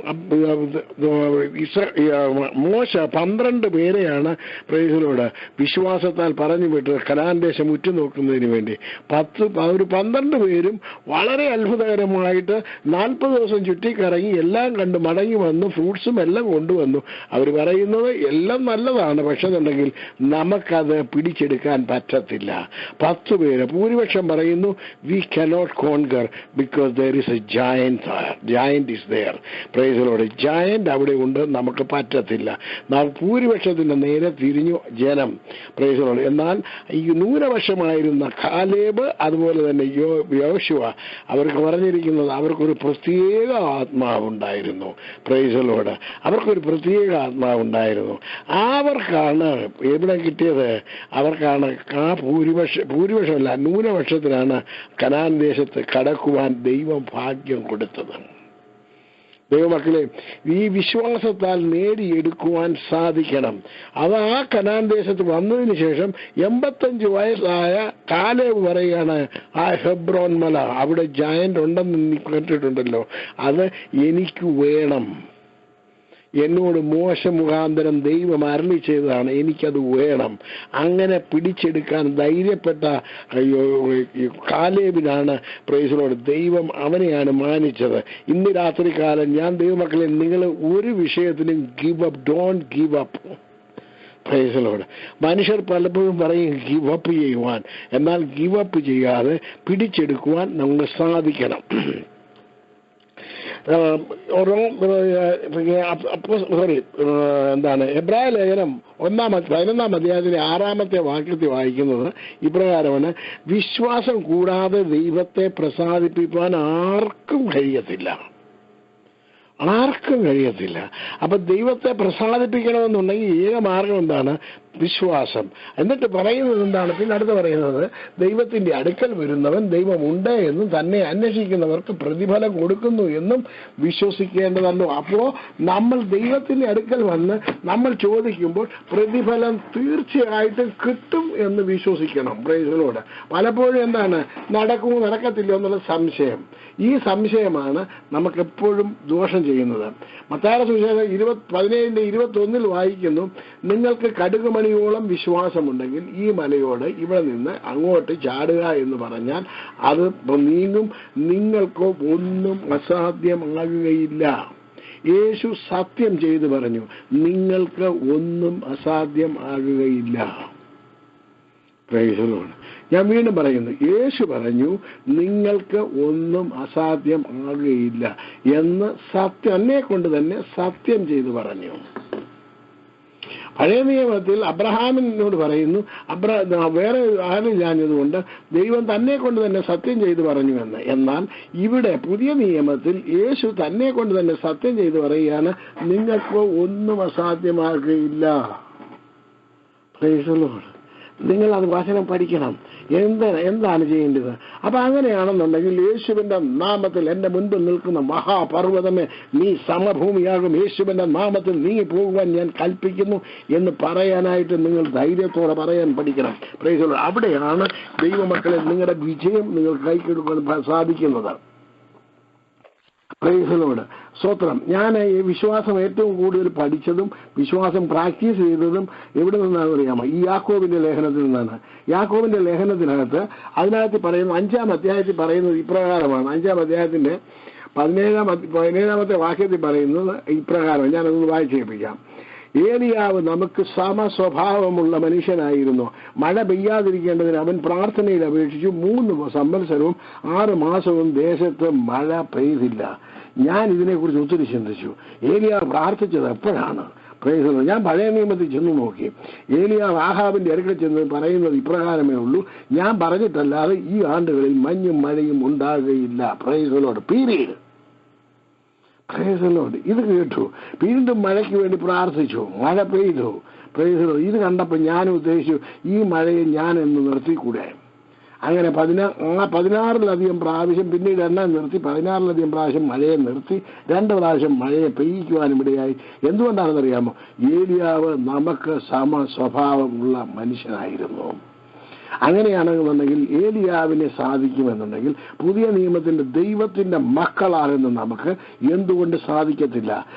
മോശ 12 പേരെയാണ് പ്രൈസിലോട് വിശ്വാസത്താൽ പറഞ്ഞു വിട്ട് കനാൻ ദേശം ഉറ്റുനോക്കുന്നതിന് വേണ്ടി. 12 പേരും വളരെ അത്ഭുതകരമായിട്ട് 40 ദിവസം ചുറ്റിക്കറങ്ങി എല്ലാം കണ്ട് മടങ്ങി വന്നു. ഫ്രൂട്ട്സും എല്ലാം കൊണ്ടുവന്നു. അവർ പറയുന്നത് എല്ലാം നല്ലതാണ്, പക്ഷെ ഉണ്ടെങ്കിൽ നമുക്കത് പിടിച്ചെടുക്കാൻ പറ്റത്തില്ല. 10 പേര് ഭൂരിപക്ഷം പറയുന്നു we cannot conquer because there is a giant is there. Praise the Lord. giant അവിടെ ഉണ്ട്, നമുക്ക് പറ്റത്തില്ല. ഭൂരിപക്ഷത്തിന്റെ നേരെ തിരിഞ്ഞു ജനം. Praise the Lord. എന്നാൽ ഈ ന്യൂനപക്ഷമായിരുന്ന കാലേബ് അതുപോലെ തന്നെ യോശുവ അവർക്ക് പറഞ്ഞിരിക്കുന്നത് അവർക്കൊരു പ്രത്യേക ആത്മാവുണ്ടായിരുന്നു. Price the Lord. അവർക്കൊരു പ്രത്യേക ആത്മാവുണ്ടായിരുന്നു. അവർക്കാണ് എവിടെ കിട്ടിയത്? അവർക്കാണ് ആ ഭൂരിപക്ഷമല്ല ന്യൂനപക്ഷത്തിനാണ് കനാൻ ദേശത്ത് കടക്കുവാൻ ദൈവം ഭാഗ്യം കൊടുത്തത്. ദൈവമക്കളെ, ഈ വിശ്വാസത്താൽ നേടിയെടുക്കുവാൻ സാധിക്കണം. അത് ആ കനാൻ ദേശത്ത് വന്നതിന് ശേഷം 85 വയസ്സായ കാലേബ് പറയുകയാണ്, ആ ഹെബ്രോൻ മല അവിടെ ജയന്റ് ഉണ്ടെന്ന് നീ കേട്ടിട്ടുണ്ടല്ലോ, അത് എനിക്ക് വേണം. എന്നോട് മോശ മുഖാന്തരം ദൈവം അരുളി ചെയ്തതാണ്, എനിക്കത് വേണം. അങ്ങനെ പിടിച്ചെടുക്കാൻ ധൈര്യപ്പെട്ട കാലേബിനാണ് പ്രൈസ് ലോർഡ് ദൈവം അവനെയാണ് മാനിച്ചത്. ഇന്ന് രാത്രി കാലം ഞാൻ ദൈവമക്കളെ, നിങ്ങൾ ഒരു വിഷയത്തിലും give up, don't give up. Praise Lord. മനുഷ്യർ പലപ്പോഴും പറയും ഗിവ് അപ്പ് ചെയ്യുവാൻ, എന്നാൽ ഗിവ് അപ്പ് ചെയ്യാതെ പിടിച്ചെടുക്കുവാൻ നമുക്ക് സാധിക്കണം. എബ്രായ ലേഖനം 11 അധ്യായത്തിലെ 6 വാക്യത്തിൽ വായിക്കുന്നത് ഇപ്രകാരമാണ്: വിശ്വാസം കൂടാതെ ദൈവത്തെ പ്രസാദിപ്പിക്കുവാൻ ആർക്കും കഴിയത്തില്ല. അപ്പൊ ദൈവത്തെ പ്രസാദിപ്പിക്കണമെന്നുണ്ടെങ്കിൽ ഏക മാർഗം എന്താണ്? വിശ്വാസം. എന്നിട്ട് പറയുന്നത് എന്താണ്? പിന്നെ അടുത്ത് പറയുന്നത്, ദൈവത്തിന്റെ അടുക്കൽ വരുന്നവൻ ദൈവമുണ്ട് എന്നും തന്നെ അന്വേഷിക്കുന്നവർക്ക് പ്രതിഫലം കൊടുക്കുന്നു എന്നും വിശ്വസിക്കേണ്ടതല്ലോ. അപ്പോ നമ്മൾ ദൈവത്തിന്റെ അടുക്കൽ വന്ന് നമ്മൾ ചോദിക്കുമ്പോൾ പ്രതിഫലം തീർച്ചയായിട്ടും കിട്ടും എന്ന് വിശ്വസിക്കണം. Price the Lord. പലപ്പോഴും എന്താണ്, നടക്കുമോ നടക്കത്തില്ലോ എന്നുള്ള സംശയം. ഈ സംശയമാണ് നമുക്കെപ്പോഴും ദോഷം ചെയ്യുന്നത്. മത്തായിയുടെ സുവിശേഷം 17:21 വായിക്കുന്നു, നിങ്ങൾക്ക് കടുകുമണിയോളം വിശ്വാസമുണ്ടെങ്കിൽ ഈ മലയോട് ഇവിടെ നിന്ന് അങ്ങോട്ട് ചാടുക എന്ന് പറഞ്ഞാൽ അത് നീങ്ങും, നിങ്ങൾക്ക് ഒന്നും അസാധ്യമാകുകയില്ല. യേശു സത്യം ചെയ്തു പറഞ്ഞു, നിങ്ങൾക്ക് ഒന്നും അസാധ്യം ആകുകയില്ല. Price the Lord. ഞാൻ വീണ്ടും പറയുന്നു, യേശു പറഞ്ഞു നിങ്ങൾക്ക് ഒന്നും അസാധ്യം ആകുകയില്ല എന്ന് എന്നെ കൊണ്ട് തന്നെ സത്യം ചെയ്തു പറഞ്ഞു. പഴയ നിയമത്തിൽ അബ്രഹാമിനോട് പറയുന്നു, വേറെ ആരില്ലാഞ്ഞതുകൊണ്ട് ദൈവം തന്നെ കൊണ്ട് തന്നെ സത്യം ചെയ്തു പറഞ്ഞു എന്ന്. എന്നാൽ ഇവിടെ പുതിയ നിയമത്തിൽ യേശു തന്നെ കൊണ്ട് തന്നെ സത്യം ചെയ്തു പറയുകയാണ്, നിങ്ങൾക്ക് ഒന്നും അസാധ്യമാകുകയില്ല. Price the Lord. നിങ്ങൾ അത് വചനം പഠിക്കണം. എന്താണ് ചെയ്യേണ്ടത്? അപ്പൊ അങ്ങനെയാണെന്നുണ്ടെങ്കിൽ യേശുവിന്റെ നാമത്തിൽ എന്റെ മുൻപിൽ നിൽക്കുന്ന മഹാപർവ്വതമേ നീ സമഭൂമിയാകും, യേശുവിന്റെ നാമത്തിൽ നീങ്ങി പോകുവാൻ ഞാൻ കൽപ്പിക്കുന്നു എന്ന് പറയാനായിട്ട് നിങ്ങൾ ധൈര്യത്തോടെ പറയാൻ പഠിക്കണം. Price the Lord. അവിടെയാണ് ദൈവമക്കളെ നിങ്ങളുടെ വിജയം നിങ്ങൾ കൈക്കെടുക്കാൻ സാധിക്കുന്നത്. Price the Lord. സ്തോത്രം. ഞാൻ ഈ വിശ്വാസം ഏറ്റവും കൂടുതൽ പഠിച്ചതും വിശ്വാസം പ്രാക്ടീസ് ചെയ്തതും എവിടെ നിന്നാണെന്ന് അറിയാമോ? ഈ യാക്കോബിന്റെ ലേഖനത്തിൽ നിന്നാണ്. യാക്കോബിന്റെ ലേഖനത്തിനകത്ത് അതിനകത്ത് പറയുന്നത് 5-ാം അധ്യായത്തിൽ പറയുന്നത് ഇപ്രകാരമാണ്. 5-ാം അധ്യായത്തിന്റെ 17-ാമത്തെ വാക്യത്തിൽ പറയുന്നത് ഇപ്രകാരം. ഞാനതൊന്ന് വായിച്ചു കേൾപ്പിക്കാം. ഏലിയാവ് നമുക്ക് സമസ്വഭാവമുള്ള മനുഷ്യനായിരുന്നു. മഴ പെയ്യാതിരിക്കേണ്ടതിന് അവൻ പ്രർത്ഥനയിൽ അപേക്ഷിച്ചു. 3 സംവത്സരവും 6 മാസവും ദേശത്ത് മഴ പെയ്തില്ല. ഞാൻ ഇതിനെക്കുറിച്ച് ഒത്തിരി ചിന്തിച്ചു. ഏലിയാവ് പ്രാർത്ഥിച്ചത് എപ്പോഴാണ്? Price the Lord. ഞാൻ പഴയ നിയമത്തിൽ ചെന്ന് നോക്കി. ഏലിയാവ് ആഹാബിന്റെ അടുക്കൽ ചെന്ന് പറയുന്നത് ഇപ്രകാരമേ ഉള്ളൂ, ഞാൻ പറഞ്ഞിട്ടല്ലാതെ ഈ ആണ്ടുകളിൽ മഞ്ഞും മഴയും ഉണ്ടാകുകയില്ല. Price the Lord. Period. Price the Lord. ഇത് കേട്ടു. വീണ്ടും മഴയ്ക്ക് വേണ്ടി പ്രാർത്ഥിച്ചു. മഴ പെയ്തു. Price the Lord. ഇത് കണ്ടപ്പോൾ ഞാൻ ഉദ്ദേശിച്ചു, ഈ മഴയെ ഞാൻ എന്ന് നിർത്തിക്കൂടെ? അങ്ങനെ 16-ലധികം പ്രാവശ്യം പിന്നീട് എണ്ണ നിർത്തി 16-ലധികം പ്രാവശ്യം മഴയെ നിർത്തി 2 പ്രാവശ്യം മഴയെ പെയ്യിക്കുവാനും ഇടയായി. എന്തുകൊണ്ടാണെന്നറിയാമോ? ഏലിയാവ് നമുക്ക് സ്വഭാവമുള്ള മനുഷ്യനായിരുന്നു. അങ്ങനെയാണെന്നുണ്ടെങ്കിൽ ഏലിയാവിനെ സാധിക്കുമെന്നുണ്ടെങ്കിൽ പുതിയ നിയമത്തിന്റെ ദൈവത്തിന്റെ മക്കളാകുന്ന നമുക്ക് എന്തുകൊണ്ട് സാധിക്കത്തില്ല?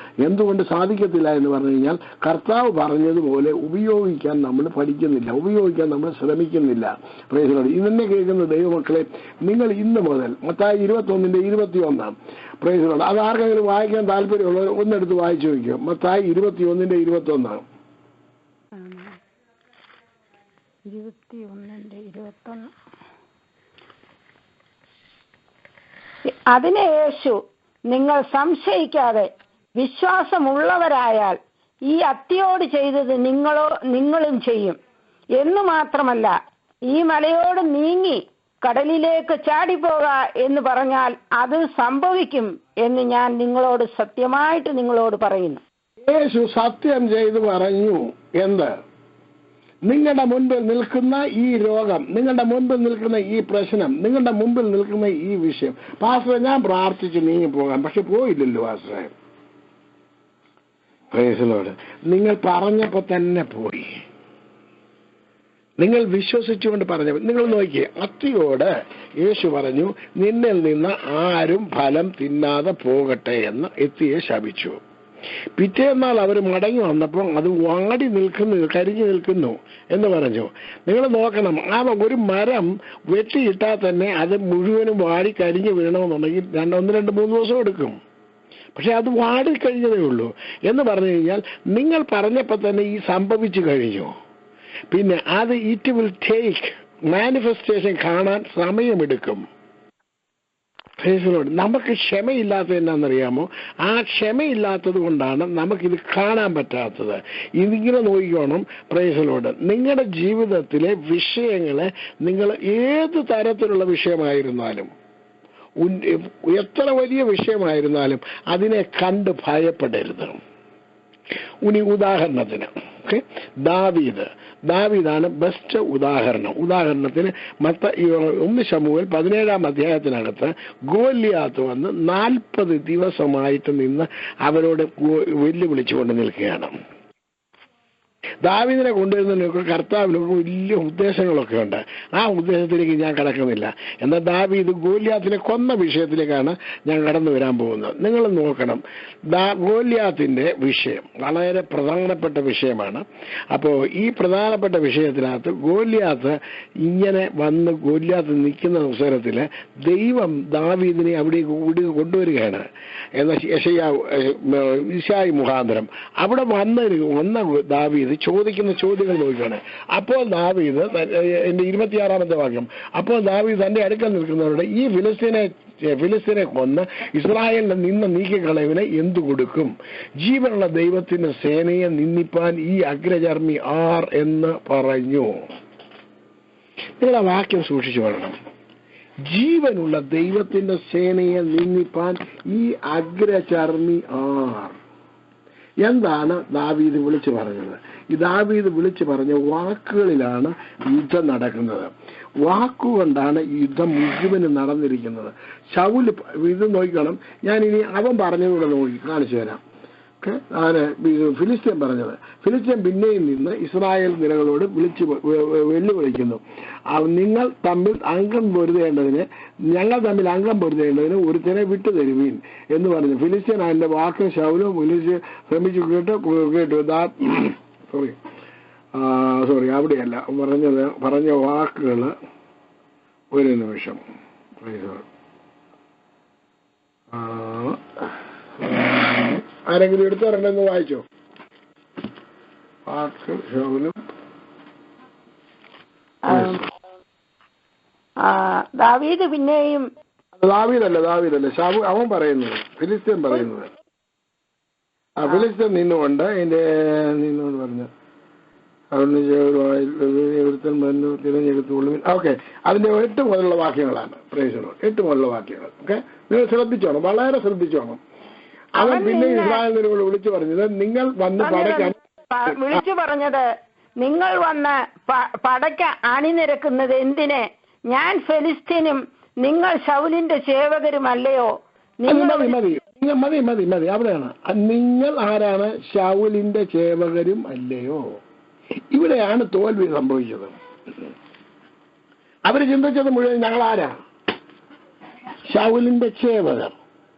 എന്തുകൊണ്ട് സാധിക്കത്തില്ല എന്ന് പറഞ്ഞു കഴിഞ്ഞാൽ കർത്താവ് പറഞ്ഞതുപോലെ ഉപയോഗിക്കാൻ നമ്മൾ പഠിക്കുന്നില്ല, ഉപയോഗിക്കാൻ നമ്മൾ ശ്രമിക്കുന്നില്ല. Price the Lord. ഇന്നെ കേൾക്കുന്ന ദൈവമക്കളെ, നിങ്ങൾ ഇന്ന് മുതൽ മത്തായി 21:21 പ്രൈസ് ദി ലോർഡ്. അത് ആർക്കെങ്കിലും വായിക്കാൻ താല്പര്യമുള്ളവർ ഒന്നെടുത്ത് വായിച്ചു നോക്കിയോ. മത്തായി 21:21. 21:21. അതിന് യേശു, നിങ്ങൾ സംശയിക്കാതെ വിശ്വാസമുള്ളവരായാൽ ഈ അത്തിയോട് ചെയ്തത് നിങ്ങളും ചെയ്യും എന്ന് മാത്രമല്ല, ഈ മലയോട് നീങ്ങി കടലിലേക്ക് ചാടിപ്പോക എന്ന് പറഞ്ഞാൽ അത് സംഭവിക്കും എന്ന് ഞാൻ നിങ്ങളോട് സത്യമായിട്ട് നിങ്ങളോട് പറയുന്നു. യേശു സത്യം ചെയ്തു പറഞ്ഞു. എന്ത്? നിങ്ങളുടെ മുൻപിൽ നിൽക്കുന്ന ഈ രോഗം, നിങ്ങളുടെ മുൻപിൽ നിൽക്കുന്ന ഈ പ്രശ്നം, നിങ്ങളുടെ മുമ്പിൽ നിൽക്കുന്ന ഈ വിഷയം, പാസ്റ്ററെ ഞാൻ പ്രാർത്ഥിച്ച് നീങ്ങി പോകാം, പക്ഷെ പോയില്ലല്ലോ പാസ്റ്ററെ. Price the Lord. നിങ്ങൾ പറഞ്ഞപ്പോ തന്നെ പോയി. നിങ്ങൾ വിശ്വസിച്ചുകൊണ്ട് പറഞ്ഞപ്പോൾ. നിങ്ങൾ നോക്കിയേ, അത്തിയോട് യേശു പറഞ്ഞു, നിന്നിൽ നിന്ന് ആരും ഫലം തിന്നാതെ പോകട്ടെ എന്ന് എത്തിയെ ശപിച്ചു. പിറ്റേന്നാൾ അവർ മടങ്ങി വന്നപ്പോൾ അത് വാടി നിൽക്കുന്നു, കരിഞ്ഞു നിൽക്കുന്നു എന്ന് പറഞ്ഞു. നിങ്ങൾ നോക്കണം, ആ ഒരു മരം വെട്ടിയിട്ടാൽ തന്നെ അത് മുഴുവനും വാടി കരിഞ്ഞു വീണമെന്നുണ്ടെങ്കിൽ 1-2-3 ദിവസം എടുക്കും. പക്ഷെ അത് വാടിക്കഴിഞ്ഞതേ ഉള്ളൂ എന്ന് പറഞ്ഞു കഴിഞ്ഞാൽ നിങ്ങൾ പറഞ്ഞപ്പോൾ തന്നെ ഈ സംഭവിച്ചു കഴിഞ്ഞു. പിന്നെ അത് ഇറ്റ് വിൽ ടേക്ക് മാനിഫെസ്റ്റേഷൻ കാണാൻ സമയമെടുക്കും. നമുക്ക് ക്ഷമയില്ലാത്തത് എന്നാണെന്നറിയാമോ? ആ ക്ഷമയില്ലാത്തത് കൊണ്ടാണ് നമുക്കിത് കാണാൻ പറ്റാത്തത്. ഇതിങ്ങനെ നോക്കിക്കോണം. Praise the Lord. നിങ്ങളുടെ ജീവിതത്തിലെ വിഷയങ്ങളെ നിങ്ങൾ ഏത് തരത്തിലുള്ള വിഷയമായിരുന്നാലും, എത്ര വലിയ വിഷയമായിരുന്നാലും അതിനെ കണ്ട് ഭയപ്പെടരുത്. ഇനി ഉദാഹരണത്തിന് ദാവീദാണ് ബെസ്റ്റ് ഉദാഹരണം. ഉദാഹരണത്തിന് 1 ശമൂവേൽ 17-ാം അധ്യായത്തിനകത്ത് ഗോലിയാത്ത് വന്ന് 40 ദിവസമായിട്ട് നിന്ന് അവരോട് വെല്ലുവിളിച്ചുകൊണ്ട് നിൽക്കുകയാണ്. ദാവീദിനെ കൊണ്ടുവരുന്നതിനൊക്കെ കർത്താവിനൊക്കെ വലിയ ഉദ്ദേശങ്ങളൊക്കെ ഉണ്ട്. ആ ഉദ്ദേശത്തിലേക്ക് ഞാൻ കടക്കുന്നില്ല. എന്നാൽ ദാവീദ് ഗോലിയാത്തിനെ കൊന്ന വിഷയത്തിലേക്കാണ് ഞാൻ കടന്നു വരാൻ പോകുന്നത്. നിങ്ങൾ നോക്കണം, ഗോലിയാത്തിന്റെ വിഷയം വളരെ പ്രധാനപ്പെട്ട വിഷയമാണ്. അപ്പോൾ ഈ പ്രധാനപ്പെട്ട വിഷയത്തിനകത്ത് ഗോലിയാത്ത് ഇങ്ങനെ വന്ന് ഗോലിയാത്ത് നിൽക്കുന്ന അവസരത്തിൽ ദൈവം ദാവീദിനെ അവിടെ കൊണ്ടുവരികയാണ് എന്ന യിശായി മുഖാന്തരം. അവിടെ വന്ന ദാവീദ് ചോദിക്കുന്ന ചോദ്യങ്ങൾ നോക്കുകയാണ്. അപ്പോൾ ദാവീദ്, എന്റെ 26-ാമത്തെ വാക്യം, അപ്പോൾ ദാവീദ് തന്റെ അടുക്കൽ നിൽക്കുന്നവരുടെ ഈ ഫിലിസ്തീനെ കൊന്ന് ഇസ്രായേലിനെ നിന്ന് നീക്കിക്കളയവിനെ എന്തു കൊടുക്കും? ജീവനുള്ള ദൈവത്തിന്റെ സേനയെ നിന്ദിപ്പാൻ ഈ അഗ്രചർമ്മി ആർ എന്ന് പറഞ്ഞു. നിങ്ങൾ ആ വാക്യം സൂക്ഷിച്ചു പറയണം. ജീവനുള്ള ദൈവത്തിന്റെ സേനയെ നിന്ദിപ്പാൻ ഈ അഗ്രചർമ്മി ആർ. എന്താണ് ദാവീദ് വിളിച്ചു പറഞ്ഞത്? ഈ ദാവീദ് വിളിച്ചു പറഞ്ഞ വാക്കുകളിലാണ് യുദ്ധം നടക്കുന്നത്. വാക്കുകൊണ്ടാണ് ഈ യുദ്ധം മുഴുവനും നടന്നിരിക്കുന്നത്. ശൗല് ഇത് നോക്കണം. ഞാനിനി അവൻ പറഞ്ഞതുകൂടെ നോക്കി കാണിച്ചു തരാം. ഫിലിസ്ത്യൻ പറഞ്ഞത്, ഫിലിസ്ത്യൻ പിന്നെയും നിന്ന് ഇസ്രായേൽ നിരകളോട് വെല്ലുവിളിക്കുന്നു. നിങ്ങൾ തമ്മിൽ അംഗം പൊരുതേണ്ടതിന്, ഞങ്ങൾ തമ്മിൽ അംഗം പൊരുതേണ്ടതിന് ഒരുത്തനെ വിട്ടുതരുവീൻ എന്ന് പറഞ്ഞു. ഫിലിസ്ത്യൻ അതിന്റെ വാക്ക് ശൗലും ഫിലിസ്ത്യൻ ശ്രമിച്ചു കേട്ടു. സോറി അവിടെയല്ല പറഞ്ഞ വാക്കുകൾ. ഒരു നിമിഷം. ആരെങ്കിലും എടുത്തോരണ്ടെന്ന് വായിച്ചോ? വാക്ക് ശൗലും ദാവീദ് പിന്നെയും ദാവീദല്ല ശാബു അവൻ പറയുന്നത്, ഫിലിസ്ത്യൻ പറയുന്നത്. ഫിലിസ്ത്യൻ നിന്നുകൊണ്ട് നിന്നോട് പറഞ്ഞു തിരഞ്ഞെടുത്തുള്ളൂ. ഓക്കെ, അതിന്റെ 8 മുതലുള്ള വാക്യങ്ങളാണ്. പ്രൈസിനോട് 8 മുതലുള്ള വാക്യങ്ങൾ. ഓക്കെ, നിങ്ങൾ ശ്രദ്ധിച്ചോണം, വളരെ ശ്രദ്ധിച്ചോണം. അവൻ പിന്നെ ഇസ്രായേലിനോട് വിളിച്ചു പറഞ്ഞത്, നിങ്ങൾ വന്ന് പടയ്ക്കാൻ വിളിച്ചു പറഞ്ഞത്, നിങ്ങൾ വന്ന് പടയ്ക്ക് അണിനിരക്കുന്നത് എന്തിന്? ഞാൻ ഫെലിസ്ത്യനും നിങ്ങൾ ശൗലിന്റെ സേവകരുമല്ലയോ? മതി അവിടെയാണ്. നിങ്ങൾ ആരാണ്? ശൗലിന്റെ സേവകരും അല്ലയോ? ഇവിടെയാണ് തോൽവി സംഭവിച്ചത്. അവര് ചിന്തിച്ചത് മുഴുവൻ ഞങ്ങൾ ആരാ? ശൗലിന്റെ സേവകർ.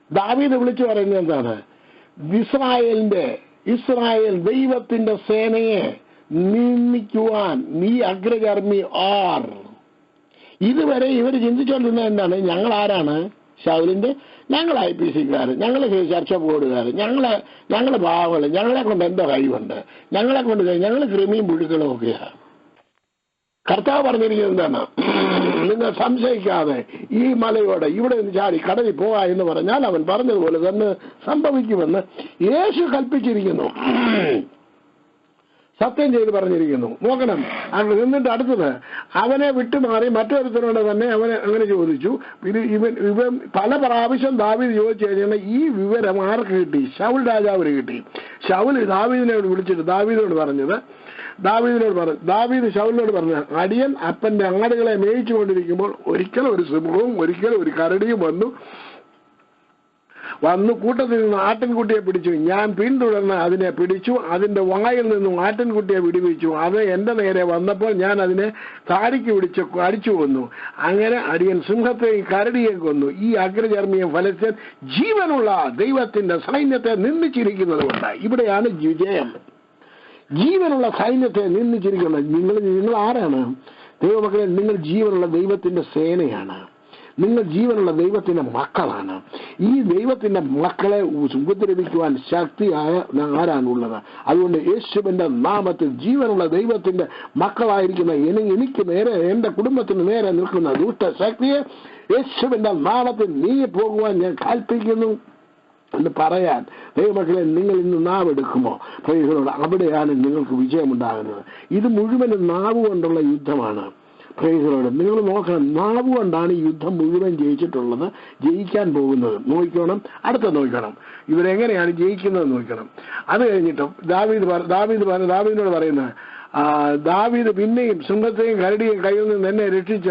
ദാവീദ് വിളിച്ചു പറയുന്നത് എന്താണ്? ഇസ്രായേൽ ദൈവത്തിന്റെ സേനയെ നിന്ദിക്കുവാൻ നീ അഗ്രകർമ്മി ആർ. ഇതുവരെ ഇവർ ചിന്തിച്ചുകൊണ്ടിരുന്നത് എന്താണ്? ഞങ്ങൾ ആരാണ്? ശൗലിന്റെ, ഞങ്ങൾ IPCക്കാർ, ഞങ്ങൾ ചർച്ച ബോർഡുകാർ, ഞങ്ങളെ പാവങ്ങൾ, ഞങ്ങളെ കൊണ്ട് എന്തോ കഴിവുണ്ട്, ഞങ്ങൾ കൃമിയും പുഴുക്കളും ഒക്കെയാണ്. കർത്താവ് പറഞ്ഞിരിക്കുന്നത് എന്താണ്? നിങ്ങൾ സംശയിക്കാതെ ഈ മലയോടെ ഇവിടെ നിന്ന് ചാടി കടലിൽ പോവാ എന്ന് പറഞ്ഞാൽ അവൻ പറഞ്ഞതുപോലെ തന്നെ സംഭവിക്കുമെന്ന് യേശു കൽപ്പിച്ചിരിക്കുന്നു, സത്യം ചെയ്ത് പറഞ്ഞിരിക്കുന്നു. നോക്കണം. എന്നിട്ട് അടുത്തത്, അവനെ വിട്ടുമാറി മറ്റൊരുത്തരോട് തന്നെ അവനെ അങ്ങനെ ചോദിച്ചു. ഇവൻ പല പ്രാവശ്യം ദാവീദ് ചോദിച്ചു കഴിഞ്ഞാൽ ഈ വിവരം ആർക്ക് കിട്ടി? ശൗൽ രാജാവിന് കിട്ടി. ശൗൽ ദാവീദിനോട് വിളിച്ചിട്ട് ദാവീദിനോട് ശൗലിനോട് പറഞ്ഞു, അടിയൻ അപ്പന്റെ ആടുകളെ മേയിച്ചു കൊണ്ടിരിക്കുമ്പോൾ ഒരിക്കലും ഒരു സിംഹവും ഒരിക്കലും ഒരു കരടിയും വന്നു കൂട്ടത്തിൽ നിന്ന് ആട്ടിൻകുട്ടിയെ പിടിച്ചു. ഞാൻ പിന്തുടർന്ന് അതിനെ പിടിച്ചു, അതിന്റെ വായിൽ നിന്നും ആട്ടിൻകുട്ടിയെ വിടുവിച്ചു. അത് എന്റെ നേരെ വന്നപ്പോൾ ഞാൻ അതിനെ താടിക്ക് പിടിച്ച് അടിച്ചു കൊന്നു. അങ്ങനെ അടിയൻ സിംഹത്തെയും കരടിയെ കൊന്നു. ഈ അഗ്രചർമ്മിയും ഫലസ്തീൻ ജീവനുള്ള ദൈവത്തിന്റെ സൈന്യത്തെ നിന്ദിച്ചിരിക്കുന്നത് കൊണ്ട്. ഇവിടെയാണ് വിജയം. ജീവനുള്ള സൈന്യത്തെ നിന്ദിച്ചിരിക്കുന്നത്. നിങ്ങൾ ആരാണ്? ദൈവമക്കളെ, നിങ്ങൾ ജീവനുള്ള ദൈവത്തിന്റെ സേനയാണ്. നിങ്ങൾ ജീവനുള്ള ദൈവത്തിന്റെ മക്കളാണ്. ഈ ദൈവത്തിന്റെ മക്കളെ ഉപദ്രവിക്കുവാൻ ശക്തിയായ ആരാണുള്ളത്? അതുകൊണ്ട് യേശുവിന്റെ നാമത്തിൽ ജീവനുള്ള ദൈവത്തിന്റെ മക്കളായിരിക്കുന്ന എനിക്ക് നേരെ, എന്റെ കുടുംബത്തിന് നേരെ നിൽക്കുന്ന ദുഷ്ടശക്തിയെ യേശുവിന്റെ നാമത്തിൽ നീങ്ങി പോകുവാൻ ഞാൻ കൽപ്പിക്കുന്നു എന്ന് പറയാൻ ദൈവമക്കളെ നിങ്ങൾ ഇന്ന് നാവെടുക്കുമോ? പ്രൈസലോട്. അവിടെയാണ് നിങ്ങൾക്ക് വിജയമുണ്ടാകുന്നത്. ഇത് മുഴുവനും നാവ് കൊണ്ടുള്ള യുദ്ധമാണ്. പ്രൈസലോട്. നിങ്ങൾ നോക്കണം, നാവ് കൊണ്ടാണ് ഈ യുദ്ധം മുഴുവൻ ജയിച്ചിട്ടുള്ളത്, ജയിക്കാൻ പോകുന്നത്. നോക്കണം ഇവരെങ്ങനെയാണ് ജയിക്കുന്നത് നോക്കണം. അത് കഴിഞ്ഞിട്ട് ദാവീദിനോട് പറയുന്നത്, ദാവീദ് പിന്നെയും സിംഹത്തെയും കരടിയും കയ്യിൽ നിന്ന് എന്നെ രക്ഷിച്ച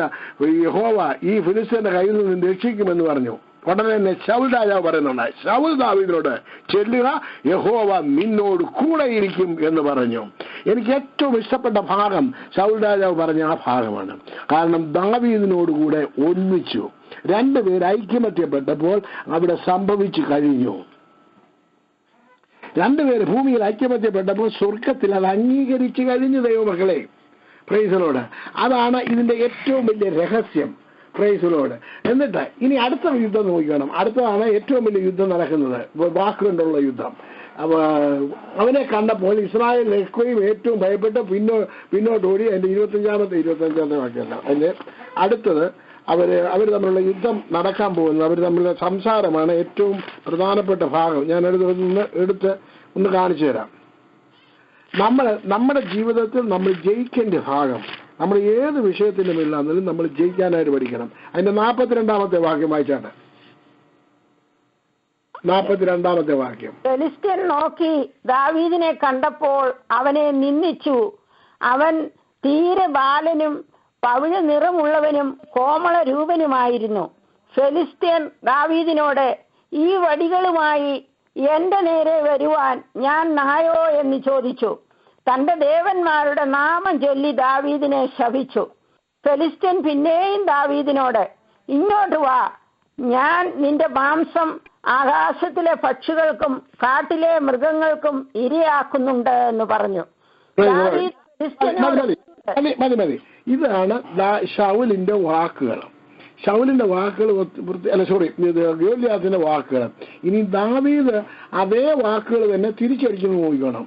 യഹോവ ഈ ഫിലിസ്ത്യന്റെ കയ്യിൽ നിന്ന് രക്ഷിക്കുമെന്ന് പറഞ്ഞു. ഉടനെ തന്നെ ശൗൽ രാജാവ് പറയുന്നുണ്ടായി, ശൗൽ ദാവീദിനോട് ചെല്ലുക, യഹോവ നിന്നോട് കൂടെ ഇരിക്കും എന്ന് പറഞ്ഞു. എനിക്ക് ഏറ്റവും ഇഷ്ടപ്പെട്ട ഭാഗം ശൗൽ രാജാവ് പറഞ്ഞ ആ ഭാഗമാണ്. കാരണം ദാവീദിനോടുകൂടെ ഒന്നിച്ചു. രണ്ടുപേർ ഐക്യമത്യപ്പെട്ടപ്പോൾ അവിടെ സംഭവിച്ചു കഴിഞ്ഞു. രണ്ടുപേര് ഭൂമിയിൽ ഐക്യമത്യപ്പെട്ടപ്പോൾ സ്വർഗത്തിൽ അത് അംഗീകരിച്ചു കഴിഞ്ഞു. ദൈവമക്കളെ, പ്രൈസ് ദി ലോർഡ്. അതാണ് ഇതിന്റെ ഏറ്റവും വലിയ രഹസ്യം. Price the Lord. എന്നിട്ട് ഇനി അടുത്ത യുദ്ധം നോക്കണം. അടുത്തതാണ് ഏറ്റവും വലിയ യുദ്ധം നടക്കുന്നത്, വാക്കുകൊണ്ടുള്ള യുദ്ധം. അവനെ കണ്ടപ്പോൾ ഇസ്രായേൽ എക്കുകയും ഏറ്റവും ഭയപ്പെട്ട് പിന്നോട്ടോടി. അതിന്റെ 25-ാമത്തെ വാക്യമല്ല, അതിന്റെ അടുത്തത് അവർ തമ്മിലുള്ള യുദ്ധം നടക്കാൻ പോകുന്നത്, അവർ തമ്മിലുള്ള സംസാരമാണ് ഏറ്റവും പ്രധാനപ്പെട്ട ഭാഗം. ഞാൻ എടുത്ത് കാണിച്ചു തരാം. നമ്മുടെ ജീവിതത്തിൽ നമ്മൾ ജയിക്കേണ്ട ഭാഗം, നമ്മൾ ഏത് വിഷയത്തിന്റെ മേലാണെങ്കിലും നമ്മൾ ജയിക്കാനായിട്ട് പഠിക്കണം. അതിന്റെ 42-ാമത്തെ വാക്യം വായിച്ചാണ്. 42-ാമത്തെ വാക്യം. ഫെലിസ്ത്യൻ നോക്കി ദാവീദിനെ കണ്ടപ്പോൾ അവനെ നിന്ദിച്ചു. അവൻ തീരെ ബാലനും പവിഴ നിറമുള്ളവനും കോമള രൂപനുമായിരുന്നു. ഫെലിസ്ത്യൻ ദാവീദിനോട്, ഈ വടികളുമായി എന്റെ നേരെ വരുവാൻ ഞാൻ നായോ എന്ന് ചോദിച്ചു. തന്റെ ദേവന്മാരുടെ നാമം ചൊല്ലി ദാവീദിനെ ശപിച്ചു. ഫെലിസ്ത്യൻ പിന്നെയും ദാവീദിനോട്, ഇങ്ങോട്ട് വാ, ഞാൻ നിന്റെ മാംസം ആകാശത്തിലെ പക്ഷികൾക്കും കാട്ടിലെ മൃഗങ്ങൾക്കും ഇരയാക്കുന്നുണ്ട് എന്ന് പറഞ്ഞു. മതി. ഇതാണ് ശൗലിന്റെ വാക്കുകൾ. ഗോലിയാത്തിന്റെ വാക്കുകൾ. ഇനി ദാവീദ് അതേ വാക്കുകൾ തന്നെ തിരിച്ചടിക്കുന്നു നോക്കണം.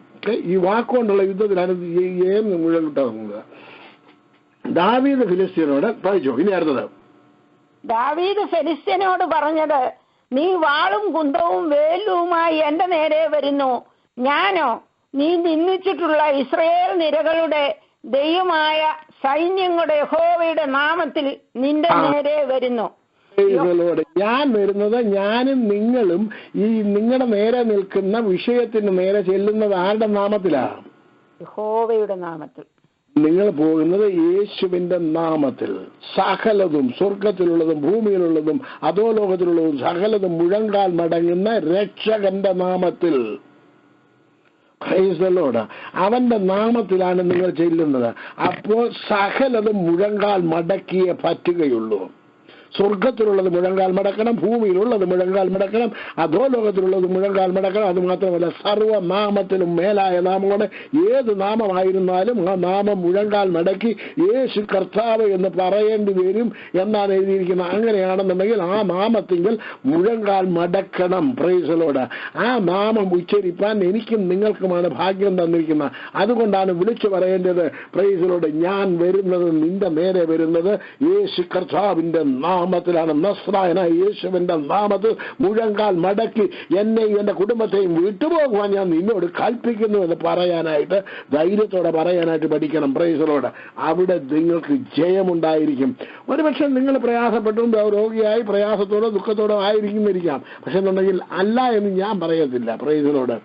ഈ വാക്കുകൊണ്ടുള്ള യുദ്ധത്തിലാണ് മുഴുവൻ കിട്ടുന്നത്. ദാവീദ് ഫിലിസ്ത്യനോട് വായിച്ചോ. ഇനി അടുത്തത്, ദാവീദ് ഫെലിസ്ത്യനോട് പറഞ്ഞത്, നീ വാളും കുന്തവും വേലുവുമായി എന്റെ നേരെ വരുന്നു. ഞാനോ നീ നിന്ദിച്ചിട്ടുള്ള ഇസ്രായേൽ നിരകളുടെ ദൈവമായ സൈന്യങ്ങളുടെ യഹോവയുടെ നാമത്തിൽ നിന്റെ നേരെ വരുന്നു. ഞാൻ വരുന്നത്, ഞാനും നിങ്ങളും ഈ നിങ്ങളുടെ നേരെ നിൽക്കുന്ന വിഷയത്തിന് നേരെ ചെല്ലുന്നത് ആരുടെ നാമത്തിലാണ്? യഹോവയുടെ നാമത്തിൽ. നിങ്ങൾ പോകുന്നത് യേശുവിന്റെ നാമത്തിൽ. സകലതും, സ്വർഗത്തിലുള്ളതും ഭൂമിയിലുള്ളതും അധോലോകത്തിലുള്ളതും സകലതും മുഴങ്കാൽ മടങ്ങുന്ന രക്ഷകന്റെ നാമത്തിൽ. Price the Lord. അവന്റെ നാമത്തിലാണ് നിങ്ങൾ ചെല്ലുന്നത്. അപ്പോൾ സകലതും മുഴങ്കാൽ മടക്കിയേ പറ്റുകയുള്ളൂ. സ്വർഗത്തിലുള്ളത് മുഴങ്കാൽ മടക്കണം, ഭൂമിയിലുള്ളത് മുഴങ്കാൽ മടക്കണം, അധോലോകത്തിലുള്ളത് മുഴങ്കാൽ മടക്കണം. അത് മാത്രമല്ല, സർവനാമത്തിലും മേലായ നാമമാണ്. ഏത് നാമമായിരുന്നാലും ആ നാമം മുഴങ്കാൽ മടക്കി യേശു കർത്താവ് എന്ന് പറയേണ്ടി വരും എന്നാണ് എഴുതിയിരിക്കുന്നത്. അങ്ങനെയാണെന്നുണ്ടെങ്കിൽ ആ നാമത്തിങ്കിൽ മുഴങ്കാൽ മടക്കണം. Praise the Lord. ആ നാമം ഉച്ചരിപ്പാൻ എനിക്കും നിങ്ങൾക്കുമാണ് ഭാഗ്യം തന്നിരിക്കുന്നത്. അതുകൊണ്ടാണ് വിളിച്ചു പറയേണ്ടത്, പ്രൈസ് ദി ലോർഡ്, ഞാൻ വരുന്നത്, നിന്റെ നേരെ വരുന്നത് യേശു കർത്താവിന്റെ നാമത്തിലാണ്. നസ്രായനായ യേശുവിന്റെ നാമത്തിൽ മുഴങ്കാൽ മടക്കി എന്നെയും എന്റെ കുടുംബത്തെയും വിട്ടുപോകുവാൻ ഞാൻ നിന്നോട് കൽപ്പിക്കുന്നു എന്ന് പറയാനായിട്ട്, ധൈര്യത്തോടെ പറയാനായിട്ട് പഠിക്കണം. Price the Lord. അവിടെ നിങ്ങൾക്ക് ജയമുണ്ടായിരിക്കും. ഒരുപക്ഷെ നിങ്ങൾ പ്രയാസപ്പെട്ടും രോഗിയായി പ്രയാസത്തോടോ ദുഃഖത്തോടോ ആയിരിക്കുന്നിരിക്കാം. പക്ഷെ എന്നുണ്ടെങ്കിൽ അല്ല എന്ന് ഞാൻ പറയത്തില്ല. Price the Lord.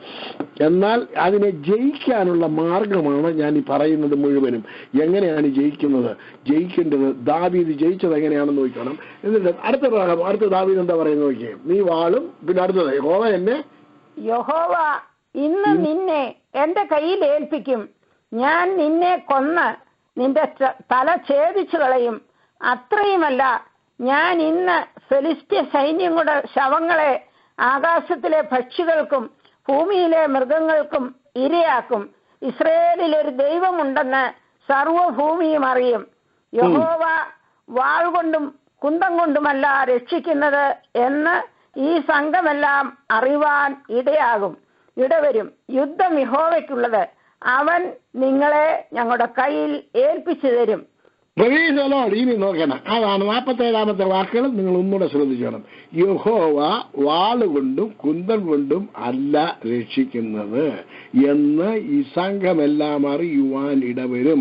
എന്നാൽ അതിനെ ജയിക്കാനുള്ള മാർഗമാണ് ഞാൻ ഈ പറയുന്നത് മുഴുവനും. എങ്ങനെയാണ് ജയിക്കുന്നത്? ജയിക്കേണ്ടത് ദാവീദ് ജയിച്ചത് എങ്ങനെയാണെന്ന് നോക്കണം. എന്നിട്ട് അടുത്ത ദാവീദ് എന്താ പറയുന്നത് നോക്കിയേ. നീ വാളും, പിന്നെ അടുത്തത് യഹോവ ഇന്ന് നിന്നെ എന്റെ കയ്യിൽ ഏൽപ്പിക്കും. ഞാൻ നിന്നെ കൊന്ന് നിന്റെ തല ഛേദിച്ചു കളയും. അത്രയുമല്ല, ഞാൻ ഇന്ന് ഫെലിസ്ത്യ സൈന്യങ്ങളുടെ ശവങ്ങളെ ആകാശത്തിലെ പക്ഷികൾക്കും ഭൂമിയിലെ മൃഗങ്ങൾക്കും ഇരയാക്കും. ഇസ്രയേലിൽ ഒരു ദൈവമുണ്ടെന്ന് സർവ്വഭൂമിയും അറിയും. യഹോവ വാൾ കൊണ്ടും കുന്തം കൊണ്ടുമല്ല രക്ഷിക്കുന്നത് എന്ന് ഈ സംഘമെല്ലാം അറിവാൻ ഇടവരും. യുദ്ധം യഹോവയ്ക്കുള്ളത്. അവൻ നിങ്ങളെ ഞങ്ങളുടെ കയ്യിൽ ഏൽപ്പിച്ചു തരും. ഇനി നോക്കണം. അതാണ് 47-ാമത്തെ വാക്കുകൾ നിങ്ങൾ ഒന്നുകൂടെ ശ്രദ്ധിക്കണം. യഹോവ വാളുകൊണ്ടും കുന്തം കൊണ്ടും അല്ല രക്ഷിക്കുന്നത് എന്ന് ഈ സംഘമെല്ലാം അറിയുവാൻ ഇടവരും.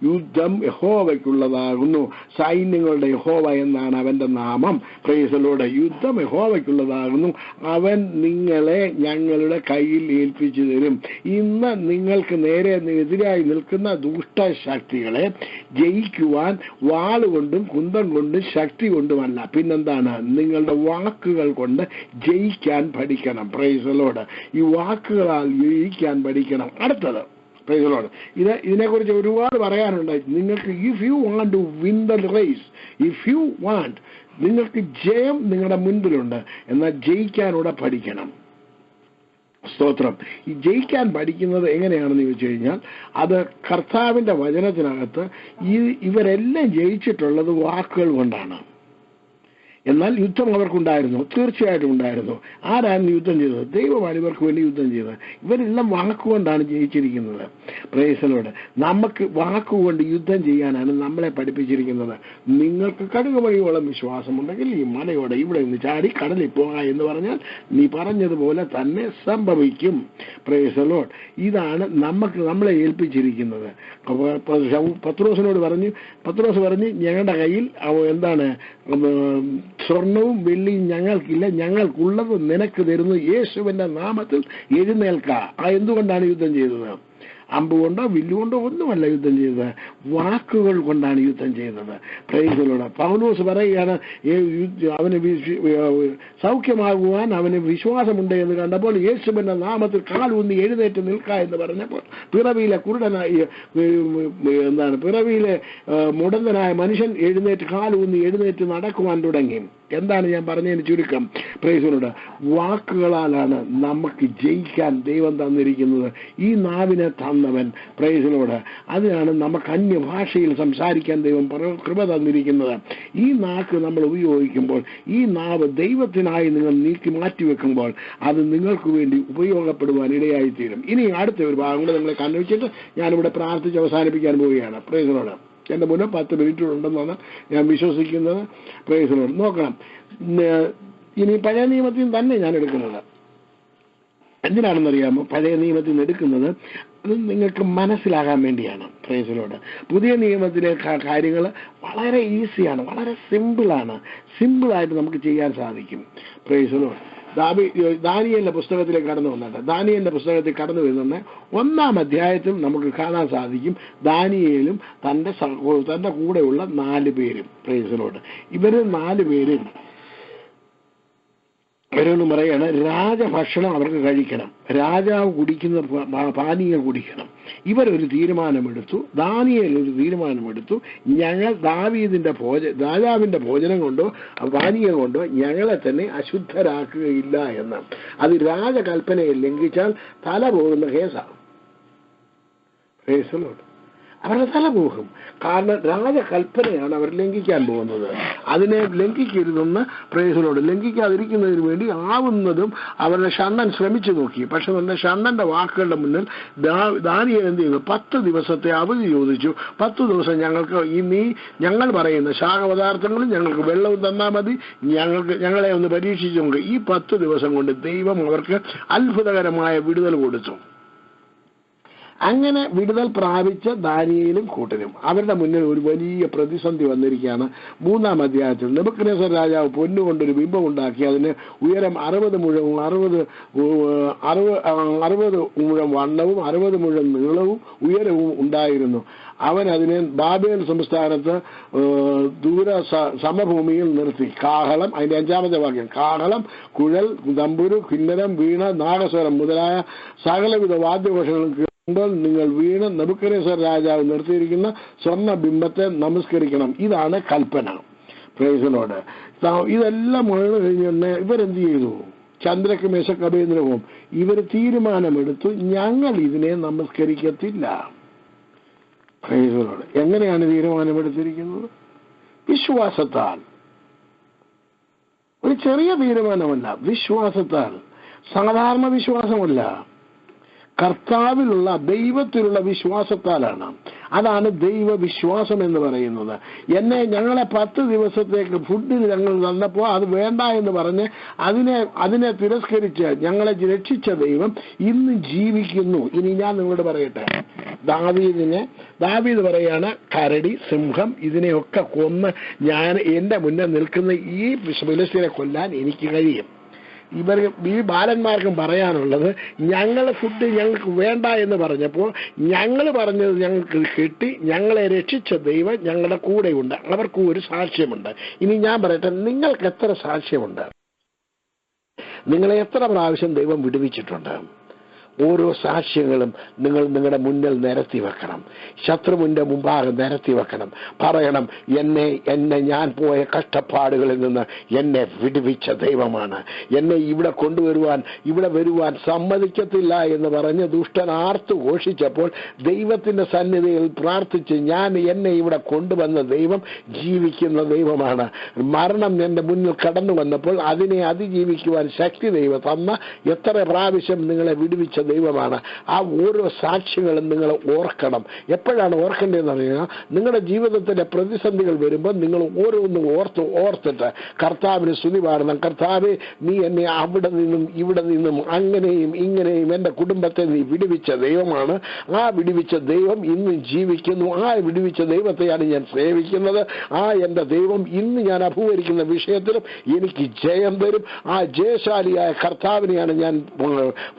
യുദ്ധം യഹോവയ്ക്കുള്ളതാകുന്നു. സൈന്യങ്ങളുടെ യഹോവ എന്നാണ് അവന്റെ നാമം. Price the Lord. യുദ്ധം യഹോവയ്ക്കുള്ളതാകുന്നു. അവൻ നിങ്ങളെ ഞങ്ങളുടെ കയ്യിൽ ഏൽപ്പിച്ചു തരും. ഇന്ന് നിങ്ങൾക്ക് നേരെ എതിരായി നിൽക്കുന്ന ദുഷ്ടശക്തികളെ ജയിക്കുവാൻ വാളുകൊണ്ടും കുന്തം കൊണ്ടും ശക്തി കൊണ്ടുമല്ല, പിന്നെന്താണ്? നിങ്ങളുടെ വാക്കുകൾ കൊണ്ട് ജയിക്കാൻ പഠിക്കണം. Price the Lord. ഈ വാക്കുകളാൽ ജയിക്കാൻ പഠിക്കണം. അടുത്തത് പ്രൈസ് ദി ലോർഡ്. ഇതിനെക്കുറിച്ച് ഒരുപാട് പറയാനുണ്ട് നിങ്ങൾക്ക്. If you want to win the race, if you want, നിങ്ങൾക്ക് ജയം നിങ്ങളുടെ മുൻപിലുണ്ട്, എന്നാൽ ജയിക്കാനൂടെ പഠിക്കണം. സ്തോത്രം. ഈ ജയിക്കാൻ പഠിക്കുന്നത് എങ്ങനെയാണെന്ന് ചോദിച്ചു കഴിഞ്ഞാൽ, അത് കർത്താവിന്റെ വചനത്തിനകത്ത് ഇവരെല്ലാം ജയിച്ചിട്ടുള്ളത് വാക്കുകൾ കൊണ്ടാണ്. എന്നാൽ യുദ്ധം അവർക്കുണ്ടായിരുന്നു, തീർച്ചയായിട്ടും ഉണ്ടായിരുന്നു. ആരാണ് യുദ്ധം ചെയ്തത്? ദൈവമാണ് ഇവർക്ക് വേണ്ടി യുദ്ധം ചെയ്തത്. ഇവരെല്ലാം വാക്കുകൊണ്ടാണ് ജയിച്ചിരിക്കുന്നത്. Praise the Lord. നമുക്ക് വാക്കുകൊണ്ട് യുദ്ധം ചെയ്യാനാണ് നമ്മളെ പഠിപ്പിച്ചിരിക്കുന്നത്. നിങ്ങൾക്ക് കടുകുമണിയോളം വിശ്വാസമുണ്ടെങ്കിൽ ഈ മലയോടെ ഇവിടെ നിന്ന് ചാടി കടലിൽ പോകാം എന്ന് പറഞ്ഞാൽ നീ പറഞ്ഞതുപോലെ തന്നെ സംഭവിക്കും. Price the Lord. ഇതാണ് നമ്മളെ ഏൽപ്പിച്ചിരിക്കുന്നത്. പത്രോസിനോട് പത്രോസ് പറഞ്ഞു, ഞങ്ങളുടെ കയ്യിൽ എന്താണ് സ്വർണവും വെള്ളിയും ഞങ്ങൾക്കില്ല, ഞങ്ങൾക്കുള്ളത് നിനക്ക് തരുന്നു. യേശുവിന്റെ നാമത്തിൽ എഴുന്നേൽക്ക. എന്തുകൊണ്ടാണ് യുദ്ധം ചെയ്തത്? അമ്പുകൊണ്ടോ വില്ലുകൊണ്ടോ ഒന്നുമല്ല യുദ്ധം ചെയ്തത്, വാക്കുകൾ കൊണ്ടാണ് യുദ്ധം ചെയ്തത്. Price the Lord. പൗലോസ് പറയുകയാണ്, അവന് സൗഖ്യമാകുവാൻ അവന് വിശ്വാസമുണ്ട് എന്ന് കണ്ടപ്പോൾ യേശുവിന്റെ നാമത്തിൽ കാലൂന്നി എഴുന്നേറ്റ് നിൽക്ക എന്ന് പറഞ്ഞപ്പോൾ പിറവിയിലെ പിറവിയിലെ മുടന്തനായ മനുഷ്യൻ കാലൂന്നി എഴുന്നേറ്റ് നടക്കുവാൻ തുടങ്ങി. എന്താണ് ഞാൻ പറഞ്ഞതിന് ചുരുക്കം? Price the Lord. വാക്കുകളാലാണ് നമുക്ക് ജയിക്കാൻ ദൈവം തന്നിരിക്കുന്നത്. ഈ നാവിനെ തന്നവൻ, പ്രൈസ് ദി ലോർഡ്, അതിനാണ് നമുക്ക് അന്യഭാഷയിൽ സംസാരിക്കാൻ ദൈവം കൃപ തന്നിരിക്കുന്നത്. ഈ നാക്ക് നമ്മൾ ഉപയോഗിക്കുമ്പോൾ, ഈ നാവ് ദൈവത്തിനായി നിങ്ങൾ മാറ്റിവെക്കുമ്പോൾ അത് നിങ്ങൾക്ക് വേണ്ടി ഉപയോഗപ്പെടുവാൻ ഇടയായിത്തീരും. ഇനി അടുത്ത ഒരു ഭാഗം കൂടെ നിങ്ങളെ കണ്ടുവച്ചിട്ട് ഞാനിവിടെ പ്രാർത്ഥിച്ച് അവസാനിപ്പിക്കാൻ പോവുകയാണ്. Price the Lord. എൻ്റെ മുന്നേ 10 മിനിറ്റ് ഉണ്ടെന്നാണ് ഞാൻ വിശ്വസിക്കുന്നത്. Price the Lord. നോക്കണം, ഇനി പഴയ നിയമത്തിൽ തന്നെ ഞാൻ എടുക്കുന്നത്. എന്തിനാണെന്നറിയാമോ പഴയ നിയമത്തിൽ നിന്ന് എടുക്കുന്നത്? അത് നിങ്ങൾക്ക് മനസ്സിലാകാൻ വേണ്ടിയാണ്. Price the Lord. പുതിയ നിയമത്തിലെ കാര്യങ്ങൾ വളരെ ഈസിയാണ്, വളരെ സിമ്പിളായിട്ട് നമുക്ക് ചെയ്യാൻ സാധിക്കും. Price the Lord. ദാനിയേലിന്റെ പുസ്തകത്തിലേക്ക് കടന്നു വന്നിട്ട് ദാനിയേലിന്റെ പുസ്തകത്തിൽ കടന്നു വരുന്ന 1-ാം അധ്യായത്തിൽ നമുക്ക് കാണാൻ സാധിക്കും ദാനിയേലും തന്റെ കൂടെയുള്ള 4 പേരും. Price the Lord. ഇവര് 4 പേരും അവരൊന്ന് പറയാണ്, രാജഭക്ഷണം അവർക്ക് കഴിക്കണം, രാജാവ് കുടിക്കുന്ന പാനീയം കുടിക്കണം. ഇവരൊരു തീരുമാനമെടുത്തു, ദാനിയേൽ ഒരു തീരുമാനമെടുത്തു, ഞങ്ങൾ രാജാവിന്റെ ഭോജനം കൊണ്ടോ പാനീയം കൊണ്ടോ ഞങ്ങളെ തന്നെ അശുദ്ധരാക്കുകയില്ല എന്ന്. അത് രാജകൽപ്പനയെ ലംഘിച്ചാൽ തല പോകുന്ന കേസാണ്. അവരുടെ തല പോകും. കാരണം രാജകൽപ്പനയാണ് അവർ ലംഘിക്കാൻ പോകുന്നത്. അതിനെ ലംഘിക്കരുതെന്ന് പ്രേസലോട് ലംഘിക്കാതിരിക്കുന്നതിന് വേണ്ടി ആവുന്നതും അവരുടെ ഷണ്ണൻ ശ്രമിച്ചു നോക്കി. പക്ഷെ അവരുടെ ഷണ്ണന്റെ വാക്കുകളുടെ മുന്നിൽ ദാനിയേൽ എന്ത് ചെയ്തു? 10 ദിവസത്തെ അവധി ചോദിച്ചു. 10 ദിവസം ഞങ്ങൾക്ക് ഞങ്ങൾ പറയുന്ന ശാഖപദാർത്ഥങ്ങളും ഞങ്ങൾക്ക് വെള്ളവും തന്നാൽ മതി, ഞങ്ങളെ ഒന്ന് പരീക്ഷിച്ചു നോക്കുക. ഈ 10 ദിവസം കൊണ്ട് ദൈവം അവർക്ക് അത്ഭുതകരമായ വിടുതൽ കൊടുത്തു. അങ്ങനെ വിടുതൽ പ്രാപിച്ച ദാനിയേലും കൂട്ടരും അവരുടെ മുന്നിൽ ഒരു വലിയ പ്രതിസന്ധി വന്നിരിക്കുകയാണ്. 3-ാം അധ്യായത്തിൽ നെബൂഖദ്നേസർ രാജാവ് പൊന്നുകൊണ്ടൊരു ബിംബം ഉണ്ടാക്കി. അതിന് ഉയരം 60 മുഴവും 60 മുഴം വണ്ണവും 60 മുഴം നീളവും ഉയരവും ഉണ്ടായിരുന്നു. അവൻ അതിനെ ബാബേൽ സംസ്ഥാനത്ത് ദൂര സമഭൂമിയിൽ നിർത്തി. കാഹളം, അതിന്റെ 5-ാമത്തെ വാക്യം, കാഹളം, കുഴൽ, തമ്പുരു, കിന്നരം, വീണ, നാഗസ്വരം മുതലായ സകലവിധ വാദ്യഘോഷങ്ങളും നിങ്ങൾ വീണ് നെബൂഖദ്നേസർ രാജാവ് നിർത്തിയിരിക്കുന്ന സ്വർണ്ണ ബിംബത്തെ നമസ്കരിക്കണം. ഇതാണ് കൽപ്പന. പ്രൈസിനോട് ഇതെല്ലാം കഴിഞ്ഞ് ഇവരെന്ത് ചെയ്തു? ചന്ദ്രക്ക് മേശക്ക് അഭേന്ദ്രവും ഇവർ തീരുമാനമെടുത്തു, ഞങ്ങൾ ഇതിനെ നമസ്കരിക്കത്തില്ല. പ്രൈസിനോട് എങ്ങനെയാണ് തീരുമാനമെടുത്തിരിക്കുന്നത്? വിശ്വാസത്താൽ. ഒരു ചെറിയ തീരുമാനമല്ല, വിശ്വാസത്താൽ. സാധാരണ വിശ്വാസമല്ല, കർത്താവിലുള്ള ദൈവത്തിലുള്ള വിശ്വാസത്താലാണ്. അതാണ് ദൈവവിശ്വാസം എന്ന് പറയുന്നത്. ഞങ്ങളെ 10 ദിവസത്തേക്ക് ഫുഡ് ഞങ്ങൾ തന്നപ്പോൾ അത് വേണ്ട എന്ന് പറഞ്ഞ് അതിനെ തിരസ്കരിച്ച് ഞങ്ങളെ രക്ഷിച്ച ദൈവം ഇന്ന് ജീവിക്കുന്നു. ഇനി ഞാൻ നിങ്ങളോട് പറയട്ടെ, ദാവീദ് പറയാണ്, കരടി, സിംഹം ഇതിനെയൊക്കെ കൊന്ന് എന്റെ മുന്നിൽ നിൽക്കുന്ന ഈ ഫിലിസ്തീനെ കൊല്ലാൻ എനിക്ക് കഴിയും. ഈ ബാലന്മാർക്കും പറയാനുള്ളത്, ഫുഡ് ഞങ്ങൾക്ക് വേണ്ട എന്ന് പറഞ്ഞപ്പോൾ ഞങ്ങൾ പറഞ്ഞത് ഞങ്ങൾക്ക് കിട്ടി, ഞങ്ങളെ രക്ഷിച്ച ദൈവം ഞങ്ങളുടെ കൂടെയുണ്ട്. അവർക്കും ഒരു സാക്ഷ്യമുണ്ട്. ഇനി ഞാൻ പറയട്ടെ, നിങ്ങൾക്ക് എത്ര സാക്ഷ്യമുണ്ട്? നിങ്ങളെ എത്ര പ്രാവശ്യം ദൈവം വിടുവിച്ചിട്ടുണ്ട്? ഓരോ സാക്ഷ്യങ്ങളും നിങ്ങൾ നിങ്ങളുടെ മുന്നിൽ നിരത്തി വെക്കണം. ശത്രുവിന്റെ മുമ്പാകെ നിരത്തി വെക്കണം. പറയണം, എന്നെ ഞാൻ പോയ കഷ്ടപ്പാടുകളിൽ നിന്ന് എന്നെ വിടുവിച്ച ദൈവമാണ്. എന്നെ ഇവിടെ വരുവാൻ സമ്മതിക്കത്തില്ല എന്ന് പറഞ്ഞ് ദുഷ്ടൻ ആർത്തു ഘോഷിച്ചപ്പോൾ ദൈവത്തിന്റെ സന്നിധിയിൽ പ്രാർത്ഥിച്ച് എന്നെ ഇവിടെ കൊണ്ടുവന്ന ദൈവം ജീവിക്കുന്ന ദൈവമാണ്. മരണം എന്റെ മുന്നിൽ കടന്നു വന്നപ്പോൾ അതിനെ അതിജീവിക്കുവാൻ ശക്തി ദൈവം തന്ന എത്ര പ്രാവശ്യം നിങ്ങളെ വിടുവിച്ച ദൈവമാണ്. ആ ഓരോ സാക്ഷ്യങ്ങളും നിങ്ങൾ ഓർക്കണം. എപ്പോഴാണ് ഓർക്കേണ്ടതെന്ന് അറിയുക? നിങ്ങളുടെ ജീവിതത്തിലെ പ്രതിസന്ധികൾ വരുമ്പോൾ നിങ്ങൾ ഓരോന്നും ഓർത്തിട്ട് കർത്താവിന് സ്തുതി പാടണം. കർത്താവേ, നീ എന്നെ അവിടെ നിന്നും ഇവിടെ നിന്നും അങ്ങനെയും ഇങ്ങനെയും എൻ്റെ കുടുംബത്തെ നീ വിടുവിച്ച ദൈവമാണ്. ആ വിടുവിച്ച ദൈവം ഇന്നും ജീവിക്കുന്നു. ആ വിടുവിച്ച ദൈവത്തെയാണ് ഞാൻ സേവിക്കുന്നത്. എൻ്റെ ദൈവം ഇന്ന് ഞാൻ അഭിമുഖീകരിക്കുന്ന വിഷയത്തിലും എനിക്ക് ജയം തരും. ആ ജയശാലിയായ കർത്താവിനെയാണ് ഞാൻ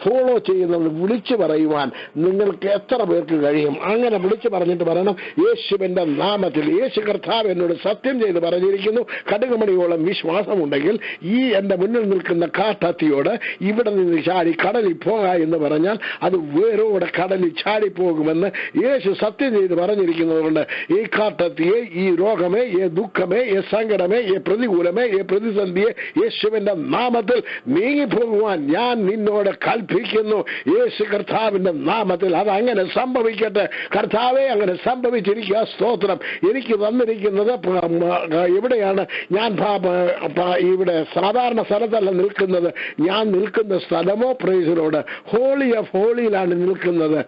ഫോളോ ചെയ്യുന്നത്. വിളിച്ചു പറയുവാൻ നിങ്ങൾക്ക് എത്ര പേർക്ക് കഴിയും? അങ്ങനെ വിളിച്ചു പറഞ്ഞിട്ട് പറയണം, യേശുവിന്റെ നാമത്തിൽ, യേശു കർത്താവ് എന്നോട് സത്യം ചെയ്ത് പറഞ്ഞിരിക്കുന്നു, കടുകുമണിയോളം വിശ്വാസമുണ്ടെങ്കിൽ ഈ എന്റെ മുന്നിൽ നിൽക്കുന്ന കാട്ടത്തിയോട് ഇവിടെ നിന്ന് ചാടി കടലിൽ പോകാ എന്ന് പറഞ്ഞാൽ അത് വേരോടെ കടലിൽ ചാടിപ്പോകുമെന്ന് യേശു സത്യം ചെയ്ത് പറഞ്ഞിരിക്കുന്നതുകൊണ്ട് ഈ കാട്ടത്തിയെ, ഈ രോഗമേ, ഈ ദുഃഖമേ, ഈ സങ്കടമേ, ഈ പ്രതികൂലമേ, ഈ പ്രതിസന്ധിയെ യേശുവിന്റെ നാമത്തിൽ നീങ്ങിപ്പോകുവാൻ ഞാൻ നിന്നോട് കൽപ്പിക്കുന്നു. യേശു കർത്താവിന്റെ നാമത്തിൽ അതങ്ങനെ സംഭവിക്കട്ടെ. കർത്താവെ, അങ്ങനെ സംഭവിച്ചിരിക്കുക. സ്തോത്രം. എനിക്ക് വന്നിരിക്കുന്നത് എവിടെയാണ്? ഞാൻ ഇവിടെ സാധാരണ സ്ഥലത്തല്ല നിൽക്കുന്നത്. ഞാൻ നിൽക്കുന്ന സ്ഥലമോ പ്രൈസിനോട് ഹോളി ഓഫ് ഹോളിയിലാണ് നിൽക്കുന്നത്.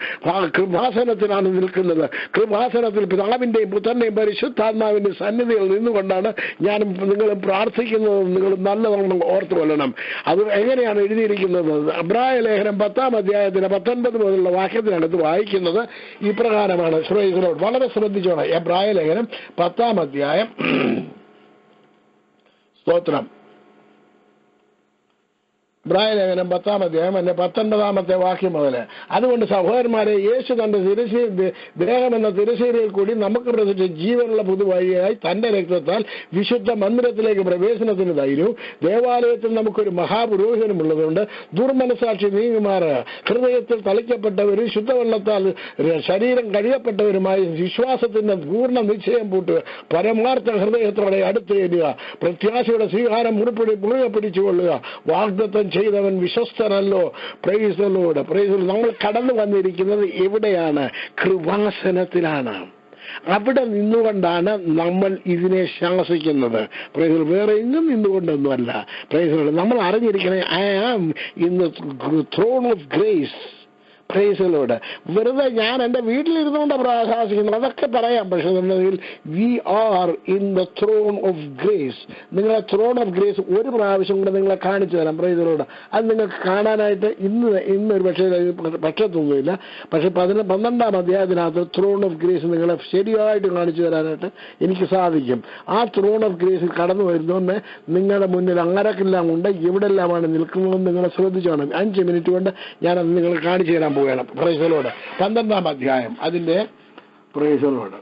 കൃപാസനത്തിലാണ് നിൽക്കുന്നത്. കൃപാസനത്തിൽ പിതാവിന്റെയും പുത്രന്റെയും പരിശുദ്ധാത്മാവിന്റെ സന്നിധിയിൽ നിന്നുകൊണ്ടാണ് ഞാൻ നിങ്ങളും പ്രാർത്ഥിക്കുന്നത്. നിങ്ങൾ നല്ലവണ്ണം ഓർത്തു കൊള്ളണം. അത് എങ്ങനെയാണ് എഴുതിയിരിക്കുന്നത്? എബ്രായ ലേഖനം 10-ാം അധ്യായത്തിന് 19 മുതലുള്ള വാക്യത്തിനടുത്ത് വായിക്കുന്നത് ഇപ്രകാരമാണ്. വളരെ ശ്രദ്ധിച്ചോണം. എബ്രായ ലേഖനം 10-ാം അധ്യായം, സ്തോത്രം, ഇബ്രായ ലേഖനം 10-ാം അധ്യായം 19-ാമത്തെ വാക്യം മുതൽ. അതുകൊണ്ട് സഹോദരന്മാരെ, യേശു തന്റെ ദേഹം എന്ന തിരശ്ശീലയിൽ കൂടി നമുക്ക് പ്രസിച്ച ജീവനുള്ള പുതുവഴിയായി തന്റെ രക്തത്താൽ വിശുദ്ധ മന്ദിരത്തിലേക്ക് പ്രവേശനത്തിന് ധൈര്യവും ദേവാലയത്തിൽ നമുക്കൊരു മഹാപുരോഹിതനും ഉള്ളതുകൊണ്ട് ദുർമനസാക്ഷി നീങ്ങുമാറ് ഹൃദയത്തിൽ തളിക്കപ്പെട്ടവരും ശുദ്ധവെള്ളത്താൽ ശരീരം കഴുകപ്പെട്ടവരുമായി വിശ്വാസത്തിന്റെ പൂർണ്ണ നിശ്ചയം പൂട്ടുക, പരമാർത്ഥ ഹൃദയത്തോടെ അടുത്ത് ചേരുക, പ്രത്യാശയുടെ സ്വീകാരം മുറുകെ പിടിച്ചുകൊള്ളുക. വാഗ്ദത്തം ചെയ്തവൻ വിശ്വസ്തനല്ലോ. Praise the Lord. Praise the Lord. നമ്മൾ കടന്നു വന്നിരിക്കുന്നത് എവിടെയാണ്? കൃപാസനത്തിലാണ്. അവിടെ നിന്നുകൊണ്ടാണ് നമ്മൾ ഇതിനെ ശാസിക്കുന്നത്. Price the Lord. വേറെ എങ്ങും നിന്നുകൊണ്ടൊന്നുമല്ല. Price the Lord. നമ്മൾ അറിഞ്ഞിരിക്കണേ, I am in the throne of grace. Praise the Lord. വെറുതെ ഞാൻ എൻ്റെ വീട്ടിലിരുന്നുകൊണ്ട് പ്രശാസിക്കുന്നത് അതൊക്കെ പറയാം, പക്ഷെ we are in the throne of grace. നിങ്ങളെ ത്രോൺ ഓഫ് ഗ്രേസ് ഒരു പ്രാവശ്യം കൂടെ നിങ്ങളെ കാണിച്ചു തരാം. Praise the Lord. അത് നിങ്ങൾക്ക് കാണാനായിട്ട് ഇന്നൊരു പക്ഷത്തൊന്നുമില്ല, പക്ഷെ 12-ാം അധ്യായത്തിനകത്ത് ത്രോൺ ഓഫ് ഗ്രേസ് നിങ്ങളെ ശരിയായിട്ട് കാണിച്ചു തരാനായിട്ട് എനിക്ക് സാധിക്കും. ആ ത്രോൺ ഓഫ് ഗ്രേസിൽ കടന്നു വരുന്നതുകൊണ്ട് നിങ്ങളുടെ മുന്നിൽ അങ്ങരക്കെല്ലാം ഉണ്ട്, എവിടെല്ലാമാണ് നിൽക്കുന്നതെന്ന് നിങ്ങളെ ശ്രദ്ധിച്ചോണം. 5 മിനിറ്റ് കൊണ്ട് ഞാനത് നിങ്ങൾ കാണിച്ചു തരാൻ പോവുകയാണ്. Price the Lord. 12-ാം അധ്യായം അതിന്റെ പ്രൈസ് ദി ലോർഡ്,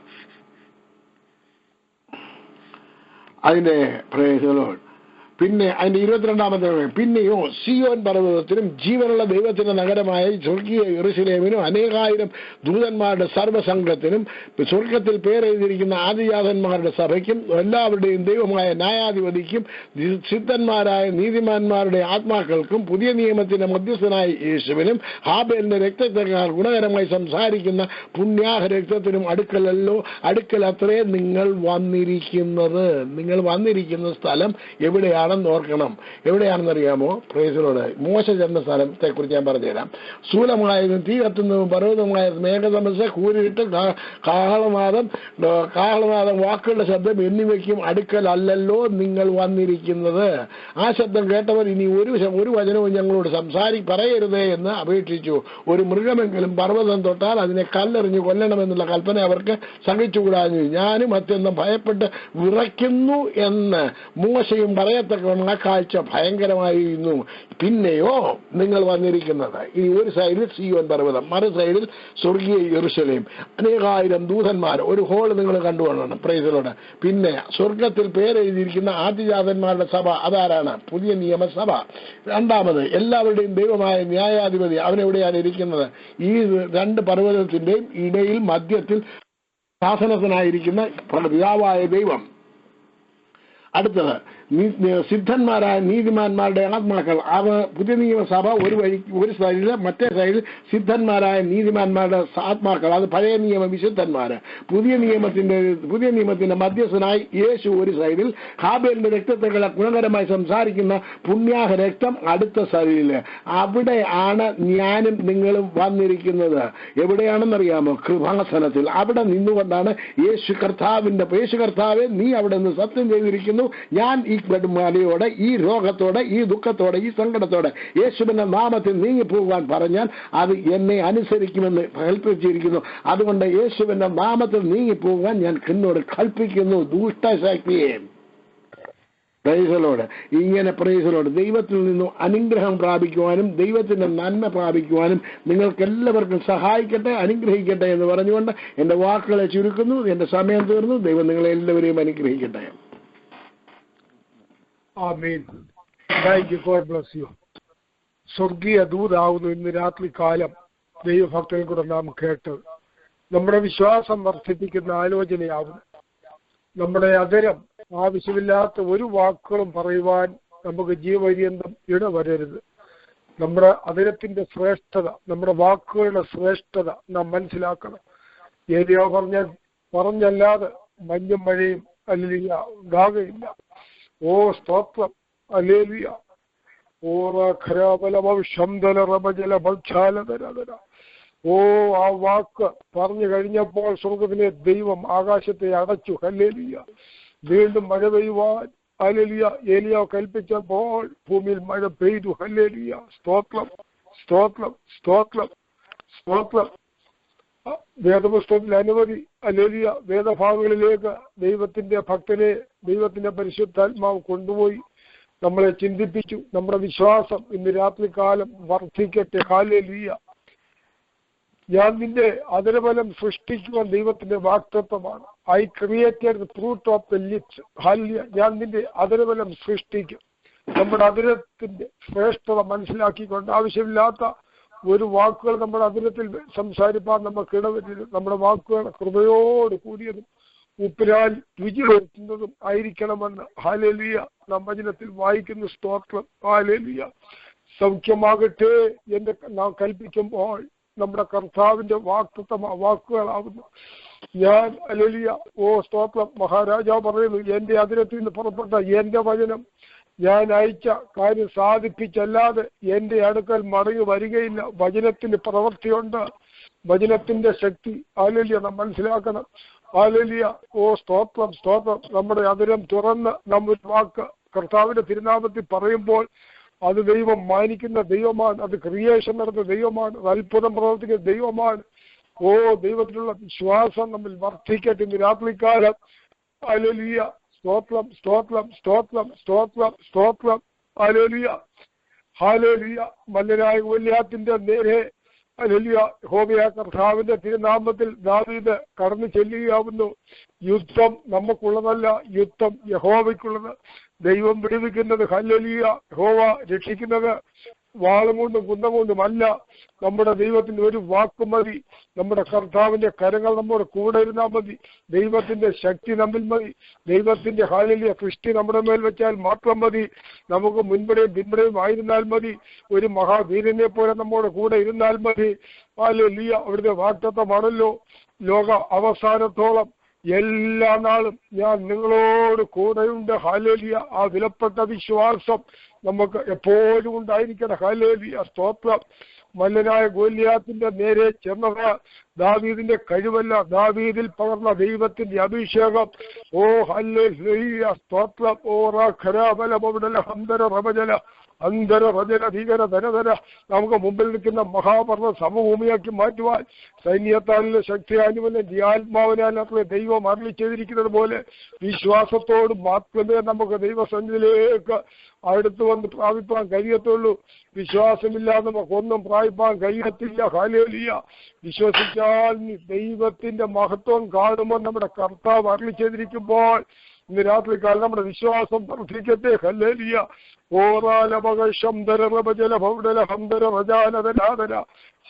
അതിന്റെ പ്രൈസ് ദി ലോർഡ്. പിന്നെ അതിന്റെ 22-ാമത്തെ പിന്നെയോ സിയോൻ പർവ്വതത്തിനും ജീവനുള്ള ദൈവത്തിന്റെ നഗരമായ സ്വർഗീയ യെരൂശലേമിനും അനേകായിരം ദൂതന്മാരുടെ സർവ്വസംഘത്തിനും സ്വർഗത്തിൽ പേരെഴുതിയിരിക്കുന്ന ആദിജാതന്മാരുടെ സഭയ്ക്കും എല്ലാവരുടെയും ദൈവമായ ന്യായാധിപതിക്കും സിദ്ധന്മാരായ നീതിമാന്മാരുടെ ആത്മാക്കൾക്കും പുതിയ നിയമത്തിന്റെ മധ്യസ്ഥനായ യേശുവിനും ഹാബേലിന്റെ രക്തത്തെക്കാൾ ഗുണകരമായി സംസാരിക്കുന്ന പുണ്യാഹ രക്തത്തിനും അടുക്കൽ അത്രേ നിങ്ങൾ വന്നിരിക്കുന്നത്. നിങ്ങൾ വന്നിരിക്കുന്ന സ്ഥലം എവിടെയാണ് ഓർക്കണം. എവിടെയാണെന്നറിയാമോ? Praise the Lord. മോശ ചെന്ന സ്ഥലത്തെ കുറിച്ച് ഞാൻ പറഞ്ഞുതരാം. സ്ഥൂലമായതും തീ കത്തുന്നതും പർവ്വതമായതും മേഘതമസ് കൂരിട്ട് കാഹളനാദം വാക്കുകളുടെ ശബ്ദം എന്നിവയ്ക്കും അടുക്കൽ അല്ലല്ലോ നിങ്ങൾ വന്നിരിക്കുന്നത്. ആ ശബ്ദം കേട്ടവർ ഇനി ഒരു വചനവും ഞങ്ങളോട് പറയരുതേ എന്ന് അപേക്ഷിച്ചു. ഒരു മൃഗമെങ്കിലും പർവ്വതം തൊട്ടാൽ അതിനെ കല്ലെറിഞ്ഞ് കൊല്ലണമെന്നുള്ള കൽപ്പന അവർക്ക് സഹിച്ചുകൂടാഞ്ഞു. ഞാനും അത്യന്തം ഭയപ്പെട്ട് വിറയ്ക്കുന്നു എന്ന് മോശയും പറയത്തക്കവണ്ണം ആ കാഴ്ച ഭയങ്കരമായിരുന്നു. പിന്നെയോ നിങ്ങൾ വന്നിരിക്കുന്നത്, ഇനി ഒരു സൈഡിൽ സിയോൻ പർവ്വതം, മറു സൈഡിൽ സ്വർഗീയ യെരൂശലേം, അനേകായിരം ദൂതന്മാർ, ഒരു ഹോൾ നിങ്ങൾ കണ്ടുകൊള്ളണം. Price the Lord. പിന്നെ സ്വർഗത്തിൽ പേരെഴുതിയിരിക്കുന്ന ആദിജാതന്മാരുടെ സഭ, അതാരാണ്? പുതിയ നിയമസഭ. രണ്ടാമത് എല്ലാവരുടെയും ദൈവമായ ന്യായാധിപതി, അവനെവിടെയാണ് ഇരിക്കുന്നത്? ഈ 2 പർവ്വതത്തിന്റെയും ഇടയിൽ മധ്യത്തിൽ ശാസനത്തിനായിരിക്കുന്ന പിതാവായ ദൈവം. അടുത്തത് സിദ്ധന്മാരായ നീതിമാന്മാരുടെ ആത്മാക്കൾ. പുതിയ നിയമസഭ ഒരു സൈഡിൽ, മറ്റേ സൈഡിൽ സിദ്ധന്മാരായ നീതിമാന്മാരുടെ ആത്മാക്കൾ, അത് പഴയ നിയമ വിശുദ്ധന്മാര്. പുതിയ നിയമത്തിന്റെ മധ്യസ്ഥനായി യേശു ഒരു സൈഡിൽ, ഹാബേലിന്റെ രക്തത്തെക്കാൾ ഗുണകരമായി സംസാരിക്കുന്ന പുണ്യാഹ രക്തം അടുത്ത സൈഡില്. അവിടെ ആണ് ഞാനും നിങ്ങളും വന്നിരിക്കുന്നത്. എവിടെയാണെന്നറിയാമോ? കൃപാസനത്തിൽ. അവിടെ നിന്നുകൊണ്ടാണ് യേശു കർത്താവെ, നീ അവിടെ നിന്ന് സത്യം ചെയ്തിരിക്കുന്നു, ഞാൻ ഈ മലയോടെ, ഈ രോഗത്തോടെ, ഈ ദുഃഖത്തോടെ, ഈ സങ്കടത്തോടെ യേശുവിന്റെ നാമത്തിൽ നീങ്ങിപ്പോകാൻ പറഞ്ഞാൽ അത് എന്നെ അനുസരിക്കുമെന്ന് കൽപ്പിച്ചിരിക്കുന്നു. അതുകൊണ്ട് യേശുവിന്റെ നാമത്തിൽ നീങ്ങിപ്പോകാൻ ഞാൻ എന്നോട് കൽപ്പിക്കുന്നു, ദുഷ്ടശക്തിയെ. Praise the Lord. ഇങ്ങനെ പ്രൈസ് ദി ലോർഡ്. ദൈവത്തിൽ നിന്നും അനുഗ്രഹം പ്രാപിക്കുവാനും ദൈവത്തിന്റെ നന്മ പ്രാപിക്കുവാനും നിങ്ങൾക്ക് എല്ലാവർക്കും സഹായിക്കട്ടെ, അനുഗ്രഹിക്കട്ടെ എന്ന് പറഞ്ഞുകൊണ്ട് എന്റെ വാക്കുകളെ ചുരുക്കുന്നു. എന്റെ സമയം തീർന്നു. ദൈവം നിങ്ങളെ എല്ലാവരെയും അനുഗ്രഹിക്കട്ടെ. ആമേൻ. Thank you. God bless you. സ്വർഗീയ ദൂതാവുന്നു ഇന്ന് രാത്രി കാലം ദൈവഭക്തനെ കൂടെ നാം കേട്ടത്. നമ്മുടെ വിശ്വാസം വർദ്ധിപ്പിക്കുന്ന ആലോചനയാവും. നമ്മുടെ അതരം ആവശ്യമില്ലാത്ത ഒരു വാക്കുകളും പറയുവാൻ നമുക്ക് ജീവപര്യന്തം ഇടവരരുത്. നമ്മുടെ അതരത്തിന്റെ ശ്രേഷ്ഠത, നമ്മുടെ വാക്കുകളുടെ ശ്രേഷ്ഠത നാം മനസ്സിലാക്കണം. ഏരിയ പറഞ്ഞല്ലാതെ മഞ്ഞും മഴയും ഹല്ലേലൂയ ഉണ്ടാകുകയില്ല. ഓ സ്തോത്രം, ഹല്ലേലൂയ. ഓ ആ വാക്ക് പറഞ്ഞു കഴിഞ്ഞപ്പോൾ സ്വർഗ്ഗത്തിലെ ദൈവം ആകാശത്തെ അടച്ചു. ഹല്ലേലൂയ. വീണ്ടും മഴ പെയ്യുവാൻ ഹല്ലേലൂയ ഏലിയാവ് കൽപ്പിച്ചപ്പോൾ ഭൂമിയിൽ മഴ പെയ്തു. ഹല്ലേലൂയ. സ്തോത്രം, സ്തോത്രം, സ്തോത്രം, സ്തോത്രം. വേദപുസ്തകത്തിൽ അനവധി ഹല്ലേലൂയ വേദഭാഗങ്ങളിലേക്ക് ദൈവത്തിന്റെ ഭക്തനെ ദൈവത്തിന്റെ പരിശുദ്ധാത്മാവ് കൊണ്ടുപോയി നമ്മളെ ചിന്തിപ്പിച്ചു. നമ്മുടെ വിശ്വാസം ഇന്ന് രാത്രികാലം വർദ്ധിക്കട്ടെ. ഹല്ലേലൂയ. ഞാൻ നിന്റെ അധരഫലം സൃഷ്ടിക്കുവാൻ ദൈവത്തിന്റെ വാഗ്ദത്തമാണ്. I created the fruit of the lips. ഹല്ലേലൂയ. ഞാൻ നിന്റെ അധരഫലം സൃഷ്ടിക്കും. നമ്മുടെ അധരത്തിന്റെ ശ്രേഷ്ഠത മനസ്സിലാക്കിക്കൊണ്ട് ആവശ്യമില്ലാത്ത ഒരു വാക്കുകൾ നമ്മുടെ അധരത്തിൽ സംസാരിപ്പാൻ നമുക്ക് ഇടവരുത്. നമ്മുടെ വാക്കുകൾ കൃപയോട് കൂടിയതും ഉപ്പിനാൽ രുചി വരുത്തുന്നതും ആയിരിക്കണമെന്ന് ഹല്ലേലൂയ നാം വചനത്തിൽ വായിക്കുന്ന സ്തോത്രം. ഹല്ലേലൂയ. സൗഖ്യമാകട്ടെ എന്ന് നാം കൽപ്പിക്കുമ്പോൾ നമ്മുടെ കർത്താവിന്റെ വാക്കുകളാവുന്നു. ഞാൻ ഹല്ലേലൂയ സ്തോത്രം. മഹാരാജാവ് പറയുന്നു, എന്റെ അധരത്തിൽ നിന്ന് പുറപ്പെട്ട എന്റെ വചനം ഞാൻ അയച്ച കാര്യം സാധിപ്പിച്ചല്ലാതെ എന്റെ അടുക്കൽ മടങ്ങി വരികയില്ല. വചനത്തിന് പ്രവൃത്തിയുണ്ട്, വചനത്തിന്റെ ശക്തി. ഹല്ലേലൂയ നാം മനസ്സിലാക്കണം. ഹല്ലേലൂയ. സ്തോത്രം സ്തോത്രം. നമ്മുടെ അധരം തുറന്ന് നമ്മൾ വാക്ക് കർത്താവിന്റെ തിരുനാമത്തിൽ പറയുമ്പോൾ അത് ദൈവം മാനിക്കുന്ന ദൈവമാണ്. അത് ക്രിയേഷൻ നടത്തുന്ന ദൈവമാണ്. അത്ഭുതം പ്രവർത്തിക്കുന്ന ദൈവമാണ്. ദൈവത്തിലുള്ള വിശ്വാസം നമ്മിൽ വർദ്ധിക്കട്ടെ ഇന്ന് രാത്രികാലം. ഹല്ലേലൂയ. സ്തോത്രം സ്തോത്രം സ്തോത്രം സ്തോത്രം സ്തോത്രം. ഹല്ലേലൂയ. ഹല്ലേലൂയ. മല്ലനായ ഗോലിയാത്തിന്റെ നേരെ ഹല്ലേലൂയ യഹോവയായ കർത്താവിന്റെ തിരുനാമത്തിൽ ദാവീദ് കടന്നു ചെല്ലുകയാവുന്നു. യുദ്ധം നമുക്കുള്ളതല്ല, യുദ്ധം യഹോവയ്ക്കുള്ളത്. ദൈവം വിടുവിക്കുന്നത് ഹല്ലേലൂയ. യഹോവ രക്ഷിക്കുന്നത് വാളും കൊണ്ടും കുന്തം കൊണ്ടുമല്ല. നമ്മുടെ ദൈവത്തിന്റെ ഒരു വാക്ക് മതി. നമ്മുടെ കർത്താവിന്റെ കരങ്ങൾ നമ്മുടെ കൂടെ ഇരുന്നാൽ മതി. ദൈവത്തിന്റെ ശക്തി നമ്മിൽ മതി. ദൈവത്തിന്റെ ഹല്ലേലൂയ സൃഷ്ടി നമ്മുടെ മേൽ വെച്ചാൽ മാത്രം മതി. നമുക്ക് മുൻപടെയും പിൻപടെയും ആയിരുന്നാൽ മതി. ഒരു മഹാവീരനെ പോലെ നമ്മുടെ കൂടെ ഇരുന്നാൽ മതി. ഹല്ലേലൂയ. അവിടുത്തെ വാഗ്ദത്തമാണല്ലോ, ലോക അവസാനത്തോളം എല്ലാ നാളും ഞാൻ നിങ്ങളോട് കൂടെയുണ്ട്. ഹല്ലേലൂയ. ആ വിലപ്പെട്ട വിശ്വാസം നമുക്ക് എപ്പോഴും ഉണ്ടായിരിക്കണം. ഹല്ലേലൂയ. സ്തോത്രം. മല്ലനായ ഗോലിയാത്തിന്റെ നേരെ ചെന്നത് ദാവീദിന്റെ കഴിവല്ല, ദാവീദിൽ പകർന്ന ദൈവത്തിന്റെ അഭിഷേകം. ഹല്ലേലൂയ. സ്തോത്രം. അന്തരധര നമുക്ക് മുമ്പിൽ നിൽക്കുന്ന മഹാപർവ്വ സമഭൂമിയാക്കി മാറ്റുവാൻ സൈന്യത്താലുള്ള ശക്തിയാനുമല്ല ആത്മാവിനാലേ ദൈവം അരുളി ചെയ്തിരിക്കുന്നത് പോലെ വിശ്വാസത്തോട് മാത്രമേ നമുക്ക് ദൈവസന്നിധിയിലേക്ക് അടുത്ത് വന്ന് പ്രാപിപ്പാൻ കഴിയത്തുള്ളൂ. വിശ്വാസമില്ലാതെ നമുക്കൊന്നും പ്രാപിപ്പാൻ കഴിയത്തില്ല. ഹല്ലേലൂയ. വിശ്വസിച്ചാൽ ദൈവത്തിന്റെ മഹത്വം കാണുമ്പോൾ നമ്മുടെ കർത്താവ് അരുളി ചെയ്തിരിക്കുമ്പോൾ ഇന്ന് രാത്രികാലം നമ്മുടെ വിശ്വാസം വർദ്ധിക്കട്ടെ. ഹല്ലേലൂയ.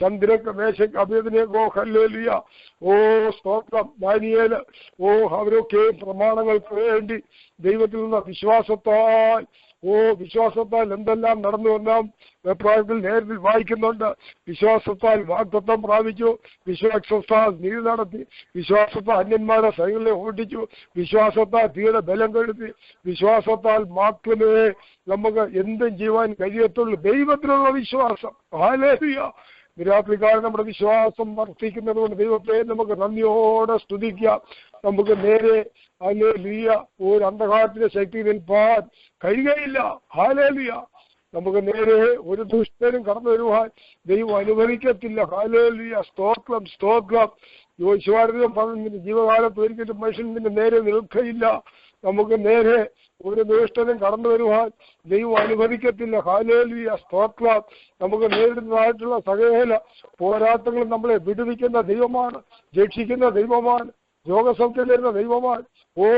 ചന്ദ്രക്ക് മേശക്ക് അഭേദനേക്കോ. ഹല്ലേലൂയ. സ്തോത്രം. ദാനിയേല് അവരൊക്കെ പ്രമാണങ്ങൾക്ക് വേണ്ടി ദൈവത്തിൽ നിന്ന് വിശ്വാസത്താൽ എന്തെല്ലാം നടന്നു വന്നാം വെപ്രായത്തിൽ നേരത്തിൽ വായിക്കുന്നുണ്ട്. വിശ്വാസത്താൽ വാഗ്ദത്തം പ്രാപിച്ചു, വിശ്വാസത്താൽ നീതി നടത്തി, വിശ്വാസത്താൽ അന്യന്മാരെ സൈന്യങ്ങളെ ഓടിച്ചു, വിശ്വാസത്താൽ തീരെ ബലം കെടുത്തി. വിശ്വാസത്താൽ മാത്രമേ നമുക്ക് എന്തും ചെയ്യുവാൻ കഴിയത്തുള്ളൂ. ദൈവത്തിലുള്ള വിശ്വാസം. ഹല്ലേലൂയ. രാത്രികാലം നമ്മുടെ വിശ്വാസം വർദ്ധിക്കുന്നത് കൊണ്ട് ദൈവത്തെ നമുക്ക് നന്ദിയോടെ സ്തുതിക്കാം. നമുക്ക് നേരെ ഹല്ലേലൂയ ഒരു അന്ധകാരത്തിന്റെ ശക്തി നിൽപ്പാൻ കഴിയുകയില്ല. ഹല്ലേലൂയ. നമുക്ക് നേരെ ഒരു ദുഷ്ടനും കടന്നു വരുവാൻ ദൈവം അനുവദിക്കത്തില്ല. ഹല്ലേലൂയ. സ്തോത്രം സ്തോത്രം. യോശുവാരനും പറഞ്ഞു, ജീവകാലത്ത് ഒരിക്കലും മനുഷ്യൻ നേരെ നിൽക്കയില്ല. നമുക്ക് നേരെ ഒരു ദുഷ്ടനും കടന്നു വരുവാൻ ദൈവം അനുവദിക്കത്തില്ല. ഹല്ലേലൂയ. സ്തോത്രം. നമുക്ക് നേരിടുന്നതായിട്ടുള്ള സകല പോരാട്ടങ്ങളും നമ്മളെ വിടുവിക്കുന്ന ദൈവമാണ്, രക്ഷിക്കുന്ന ദൈവമാണ്, രോഗസൗഖ്യം തരുന്ന ദൈവമാണ്.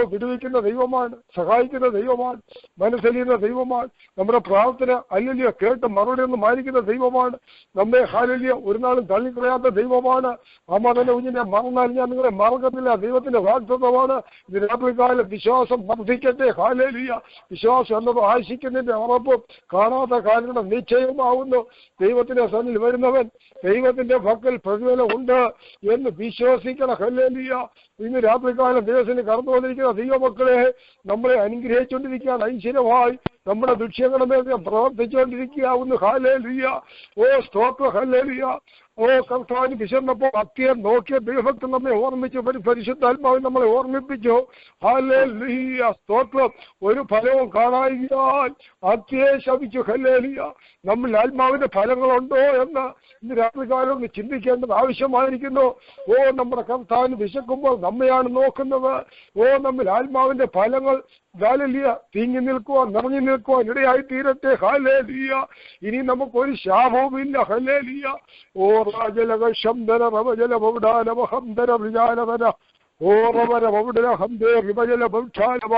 വിടുവിക്കുന്ന ദൈവമാണ്, സഹായിക്കുന്ന ദൈവമാണ്, മനസ്സലിയുന്ന ദൈവമാണ്. നമ്മുടെ പ്രാർത്ഥന ഹല്ലേലൂയ കേട്ട് മറുപടി ഒന്ന് മാനിക്കുന്ന ദൈവമാണ്. നമ്മെ ഹല്ലേലൂയ ഒരു നാളും തള്ളിക്കളയാത്ത ദൈവമാണ്. തന്നെ കുഞ്ഞിനെ മറന്നാൽ ഞാൻ നിങ്ങളെ മറക്കത്തില്ല. ദൈവത്തിന്റെ വാഗ്ദത്തമാണ്. ഇത് രാത്രികാലം വിശ്വാസം വർദ്ധിക്കട്ടെ. ഹല്ലേലൂയ. വിശ്വാസം എന്നത് ആശിക്കുന്നതിന്റെ ഉറപ്പും കാണാത്ത കാര്യങ്ങളുടെ നിശ്ചയമാവുന്നു. ദൈവത്തിന്റെ സന്നിധിയിൽ വരുന്നവൻ ദൈവത്തിന്റെ പക്കൽ പ്രതിഫലം ഉണ്ട് എന്ന് വിശ്വസിക്കണം. ഹല്ലേലൂയ. ഇന്ന് രാത്രികാലം ദൈവത്തിന് കടന്നു വന്നിരിക്കുന്ന ദൈവമക്കളെ നമ്മളെ അനുഗ്രഹിച്ചുകൊണ്ടിരിക്കുകയാണ്. ഐശ്വര്യമായി നമ്മുടെ ദുഷ്യങ്ങളുടെ പ്രവർത്തിച്ചുകൊണ്ടിരിക്കുകയാവുന്നു. ഹല്ലേലൂയ. സ്തോത്രം. ഹല്ലേലൂയ. കർത്താവിന് വിശന്നപ്പോൾ അത്യം നോക്കിയ ദൈവഭക്തൻ നമ്മെ ഓർമ്മിച്ചു, പരിശുദ്ധാത്മാവിൽ നമ്മളെ ഓർമ്മിപ്പിച്ചു. ഹല്ലേലൂയ. സ്തോത്രം. ഒരു ഫലവും കാണാൻ അത്യേ ശപിച്ചു. ഹല്ലേലൂയ. നമ്മൾ ആത്മാവിന്റെ ഫലങ്ങളുണ്ടോ എന്ന് ഇന്ന് രാത്രികാലം ഒന്ന് ചിന്തിക്കേണ്ടത് ആവശ്യമായിരിക്കുന്നു. നമ്മുടെ കർത്താവിന് വിശക്കുമ്പോൾ നമ്മയാണ് നോക്കുന്നത്. നമ്മൾ ആത്മാവിന്റെ ഫലങ്ങൾ ഹല്ലേലൂയ തിങ്ങി നിൽക്കുവാൻ നിറഞ്ഞു നിൽക്കുവാൻ ഇടയായി തീരട്ടെ. ഹല്ലേലൂയ. ഇനി നമുക്കൊരു ശാപവുമില്ല. ഹല്ലേലൂയ. ഓ രാജലക ശബ്ദന റവജല ഭൗഡാന മഹംദര വിജാനവന ഓറവര ഭൗഡന ഹംദേ വിഭജല ഭൗക്ഷാനവ.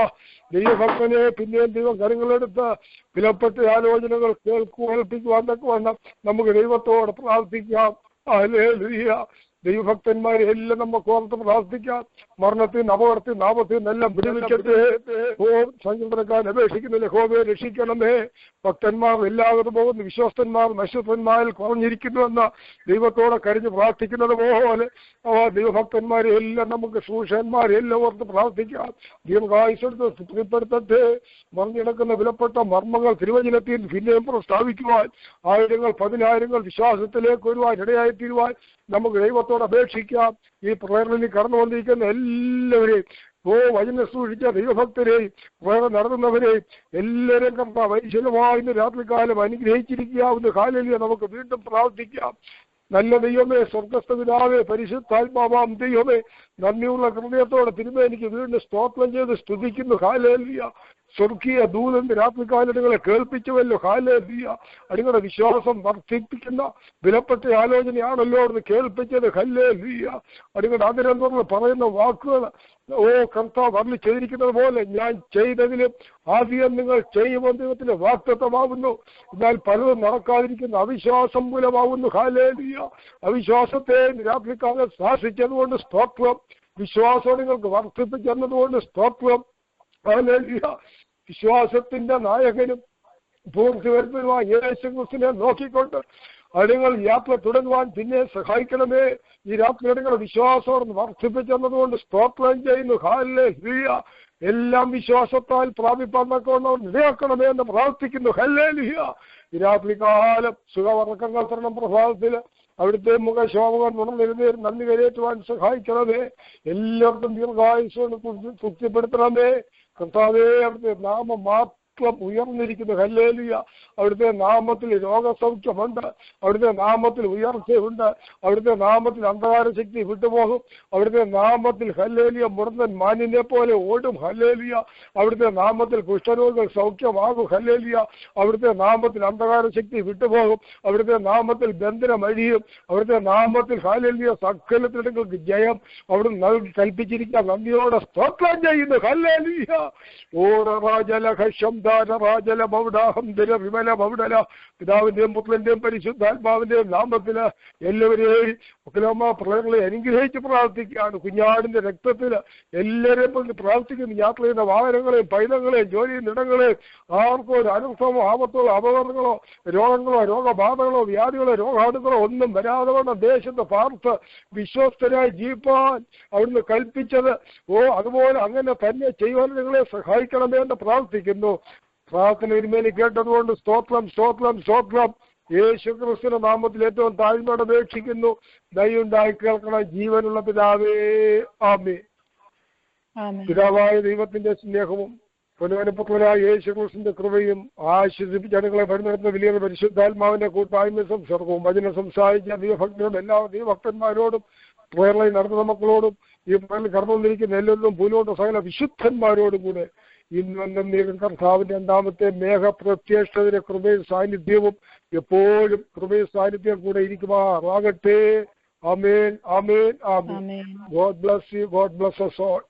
ദൈവഭക്തനെ പിന്നെയും ദൈവം കരങ്ങളെടുത്ത് വിലപ്പെട്ട ആലോചനകൾ കേൾപ്പിക്കുവാൻ തക്കവണ്ണം നമുക്ക് ദൈവത്തോട് പ്രാർത്ഥിക്കാം. ഹല്ലേലൂയ. ദൈവഭക്തന്മാരെ എല്ലാം നമുക്ക് ഓർത്ത് പ്രാർത്ഥിക്കാം. മരണത്തിൽ അപകടത്തിൽ നാമത്തിൽ നിന്നെല്ലാം വിടുവിക്കട്ടെ. ഓ സങ്കീർത്തനക്കാരൻ അപേക്ഷിക്കുന്നില്ല, യഹോവയെ രക്ഷിക്കണമേ. ഭക്തന്മാർ എല്ലാവരും പോകുന്നു, വിശ്വസ്തന്മാർ നക്ഷത്രന്മാരിൽ കുറഞ്ഞിരിക്കുന്നുവെന്ന ദൈവത്തോടെ കരഞ്ഞ് പ്രാർത്ഥിക്കുന്നത് പോലെ ദൈവഭക്തന്മാരെ എല്ലാം നമുക്ക് ശൂഷന്മാരെ എല്ലാം ഓർത്ത് പ്രാർത്ഥിക്കാം. ദീർഘായുസ്സെടുത്ത് തൃപ്തിപ്പെടുത്തട്ടെ. മറിഞ്ഞിടക്കുന്ന വിലപ്പെട്ട മർമ്മങ്ങൾ തിരുവചനത്തിൽ പിന്നെയും പ്രസ്താവിക്കുവാൻ, ആയിരങ്ങൾ പതിനായിരങ്ങൾ വിശ്വാസത്തിലേക്ക് വരുവാൻ ഇടയായിത്തീരുവാൻ നമുക്ക് ദൈവത്തോട് അപേക്ഷിക്കാം. ഈ പ്രേരണയിൽ കടന്നുകൊണ്ടിരിക്കുന്ന എല്ലാവരെയും, വചനം സൂക്ഷിച്ച ദൈവഭക്തരെയും പ്രേരണ നടത്തുന്നവരെയും എല്ലാവരെയും കർത്താവ് ഐശ്വര്യമായി രാത്രികാലം അനുഗ്രഹിച്ചിരിക്കാവുന്ന കാലലിയെ നമുക്ക് വീണ്ടും പ്രാർത്ഥിക്കാം. നല്ല ദൈവമേ, സ്വർഗസ്ഥ പിതാവേ, പരിശുദ്ധാത്മാവാം ദൈവമേ, നന്ദിയുള്ള ഹൃദയത്തോടെ തിരുമേനിക്ക് വീണ്ടും സ്തോത്രം ചെയ്ത് സ്തുതിക്കുന്നു. ഹല്ലേലൂയ. സ്വർഗീയ ദൂതന്റെ രാത്രികാലങ്ങളെ കേൾപ്പിച്ചുവല്ലോ. ഹല്ലേലൂയ. അടിങ്ങളുടെ വിശ്വാസം വർദ്ധിപ്പിക്കുന്ന വിലപ്പെട്ട ആലോചനയാണല്ലോ എന്ന് കേൾപ്പിച്ചത്. ഹല്ലേലൂയ. അടിങ്ങളുടെ അതിനെന്തെന്ന് പറയുന്ന വാക്കുകൾ കർത്താവ് അരുളി ചെയ്തിരിക്കുന്നത് പോലെ ഞാൻ ചെയ്തതിലും ആദ്യം നിങ്ങൾ ചെയ്യുമ്പോൾ ദൈവത്തിന്റെ വാഗ്ദത്തമാവുന്നു. എന്നാൽ പലതും നടക്കാതിരിക്കുന്ന അവിശ്വാസം മൂലമാവുന്നു. ഹല്ലേലൂയ. അവിശ്വാസത്തെ രാത്രികാലം ശാസിച്ചതുകൊണ്ട് സ്തോത്രം. വിശ്വാസം നിങ്ങൾക്ക് വർദ്ധിപ്പിച്ചെന്നതുകൊണ്ട് സ്തോത്രം. ഹല്ലേലൂയ. വിശ്വാസത്തിന്റെ നായകനും പൂർത്തിവരുത്തുവാൻ യേശുക്രിസ്തുവിനെ നോക്കിക്കൊണ്ട് നിങ്ങൾ യാത്ര തുടങ്ങുവാൻ പിന്നെ സഹായിക്കണമേ. ഈ രാത്രി നിങ്ങൾ വിശ്വാസം വർദ്ധിപ്പിച്ചെന്നതുകൊണ്ട് സ്തോത്രം ചെയ്യുന്നു. ഹല്ലേലൂയ. എല്ലാം വിശ്വാസത്താൽ പ്രാപിപ്പാൻ ഇടയാക്കണമേ എന്ന് പ്രാർത്ഥിക്കുന്നു. ഹല്ലേലൂയ. ഈ രാത്രികാലം സുഖവർക്കങ്ങൾ തരണം പ്രഭാതത്തിൽ അവിടുത്തെ മുഖശോഭകൾ ഉണർന്നിരുന്നേർ നന്ദി കരയേറ്റുവാൻ സഹായിക്കണമേ. എല്ലാവർക്കും ദീർഘായുസ്സോട് തൃപ്തിപ്പെടുത്തണമേ. കർത്താവേ, അവിടുത്തെ നാമം മാത്രം ഉയർന്നിരിക്കുന്നു. ഹല്ലേലൂയ. അവിടുത്തെ നാമത്തിൽ രോഗസൗഖ്യമുണ്ട്, അവിടുത്തെ നാമത്തിൽ ഉയർച്ചയുണ്ട്, അവിടുത്തെ നാമത്തിൽ അന്ധകാര ശക്തി വിട്ടുപോകും, അവിടുത്തെ നാമത്തിൽ ഹല്ലേലൂയ മുടന്തൻ മാനിനെ പോലെ ഓടും. ഹല്ലേലൂയ. അവിടുത്തെ നാമത്തിൽ കുഷ്ഠരോഗികൾ സൗഖ്യമാകും. ഹല്ലേലൂയ. അവിടുത്തെ നാമത്തിൽ അന്ധകാര ശക്തി വിട്ടുപോകും, അവിടുത്തെ നാമത്തിൽ ബന്ധനം അഴിയും, അവിടുത്തെ നാമത്തിൽ ഹല്ലേലൂയ സകലത്തിടങ്ങൾക്ക് ജയം അവിടുന്ന് നൽകി കൽപ്പിച്ചിരിക്കാൻ നന്ദിയോടെ സ്തോത്രം ചെയ്യുന്നു. ഹല്ലേലൂയ. പിതാവിന്റെയും പുത്രന്റെയും പരിശുദ്ധാത്മാവിന്റെയും നാമത്തില് എല്ലാവരെയും പ്രളയങ്ങളെ അനുഗ്രഹിച്ച് പ്രാർത്ഥിക്കുകയാണ്. കുഞ്ഞാടിന്റെ രക്തത്തില് എല്ലാവരെയും പ്രാർത്ഥിക്കുന്നു. യാത്ര ചെയ്യുന്ന വാഹനങ്ങളെയും പൈതങ്ങളെയും ജോലിയും ഇടങ്ങളെയും ആർക്കും ഒരു അനർത്ഥമോ ആപത്തോ അപകടങ്ങളോ രോഗങ്ങളോ രോഗബാധകളോ വ്യാധികളോ രോഗാണുക്കളോ ഒന്നും വരാതെ വേണം ദേശത്ത് പാർത്ത് വിശ്വസ്തരായി ജീവിപ്പാൻ അവിടുന്ന് കൽപ്പിച്ചത്. അതുപോലെ അങ്ങനെ തന്നെ ചെയ്യുവാൻ നിങ്ങളെ സഹായിക്കണമേ എന്ന് പ്രാർത്ഥിക്കുന്നു. പ്രാർത്ഥന ഇരുമേനി കേട്ടതുകൊണ്ട് സ്തോത്രം സ്തോത്രം സ്തോത്രം. യേശുക്രിസ്തുവിന്റെ നാമത്തിൽ ഏറ്റവും താഴ്മയോടെ അപേക്ഷിക്കുന്നു. ദയുണ്ടായി കേൾക്കണം ജീവനുള്ള പിതാവേ. ആമേൻ. പിതാവായ ദൈവത്തിന്റെ സ്നേഹവും പുനഃപുത്രനായ യേശുക്രിസ്തുവിന്റെ കൃപയും ആശ്വസിപ്പിച്ച ജനങ്ങളെ പരിണമിക്കുന്ന വലിയ പരിശുദ്ധാത്മാവിന്റെ കൂട്ടായ്മ സംസർഗവും വചനം സംസാരിച്ച ദൈവഭക്തരോടും എല്ലാ ദൈവഭക്തന്മാരോടും പ്രേരണയിൽ നടന്ന മക്കളോടും ഈ പ്രേരണയിൽ കടന്നുവന്നിരിക്കുന്ന എല്ലാവരും ഭൂലോക സകല വിശുദ്ധന്മാരോടും കൂടെ ഇന്നും കർത്താവിന്റെ രണ്ടാമത്തെ മേഘപ്രത്യക്ഷത്തിന്റെ കൃപയും സാന്നിധ്യവും എപ്പോഴും കൃപയും സാന്നിധ്യം കൂടെ ഇരിക്കുമാറാകട്ടെ. ആമേൻ ആമേൻ ആമേൻ. God bless you. God bless us all.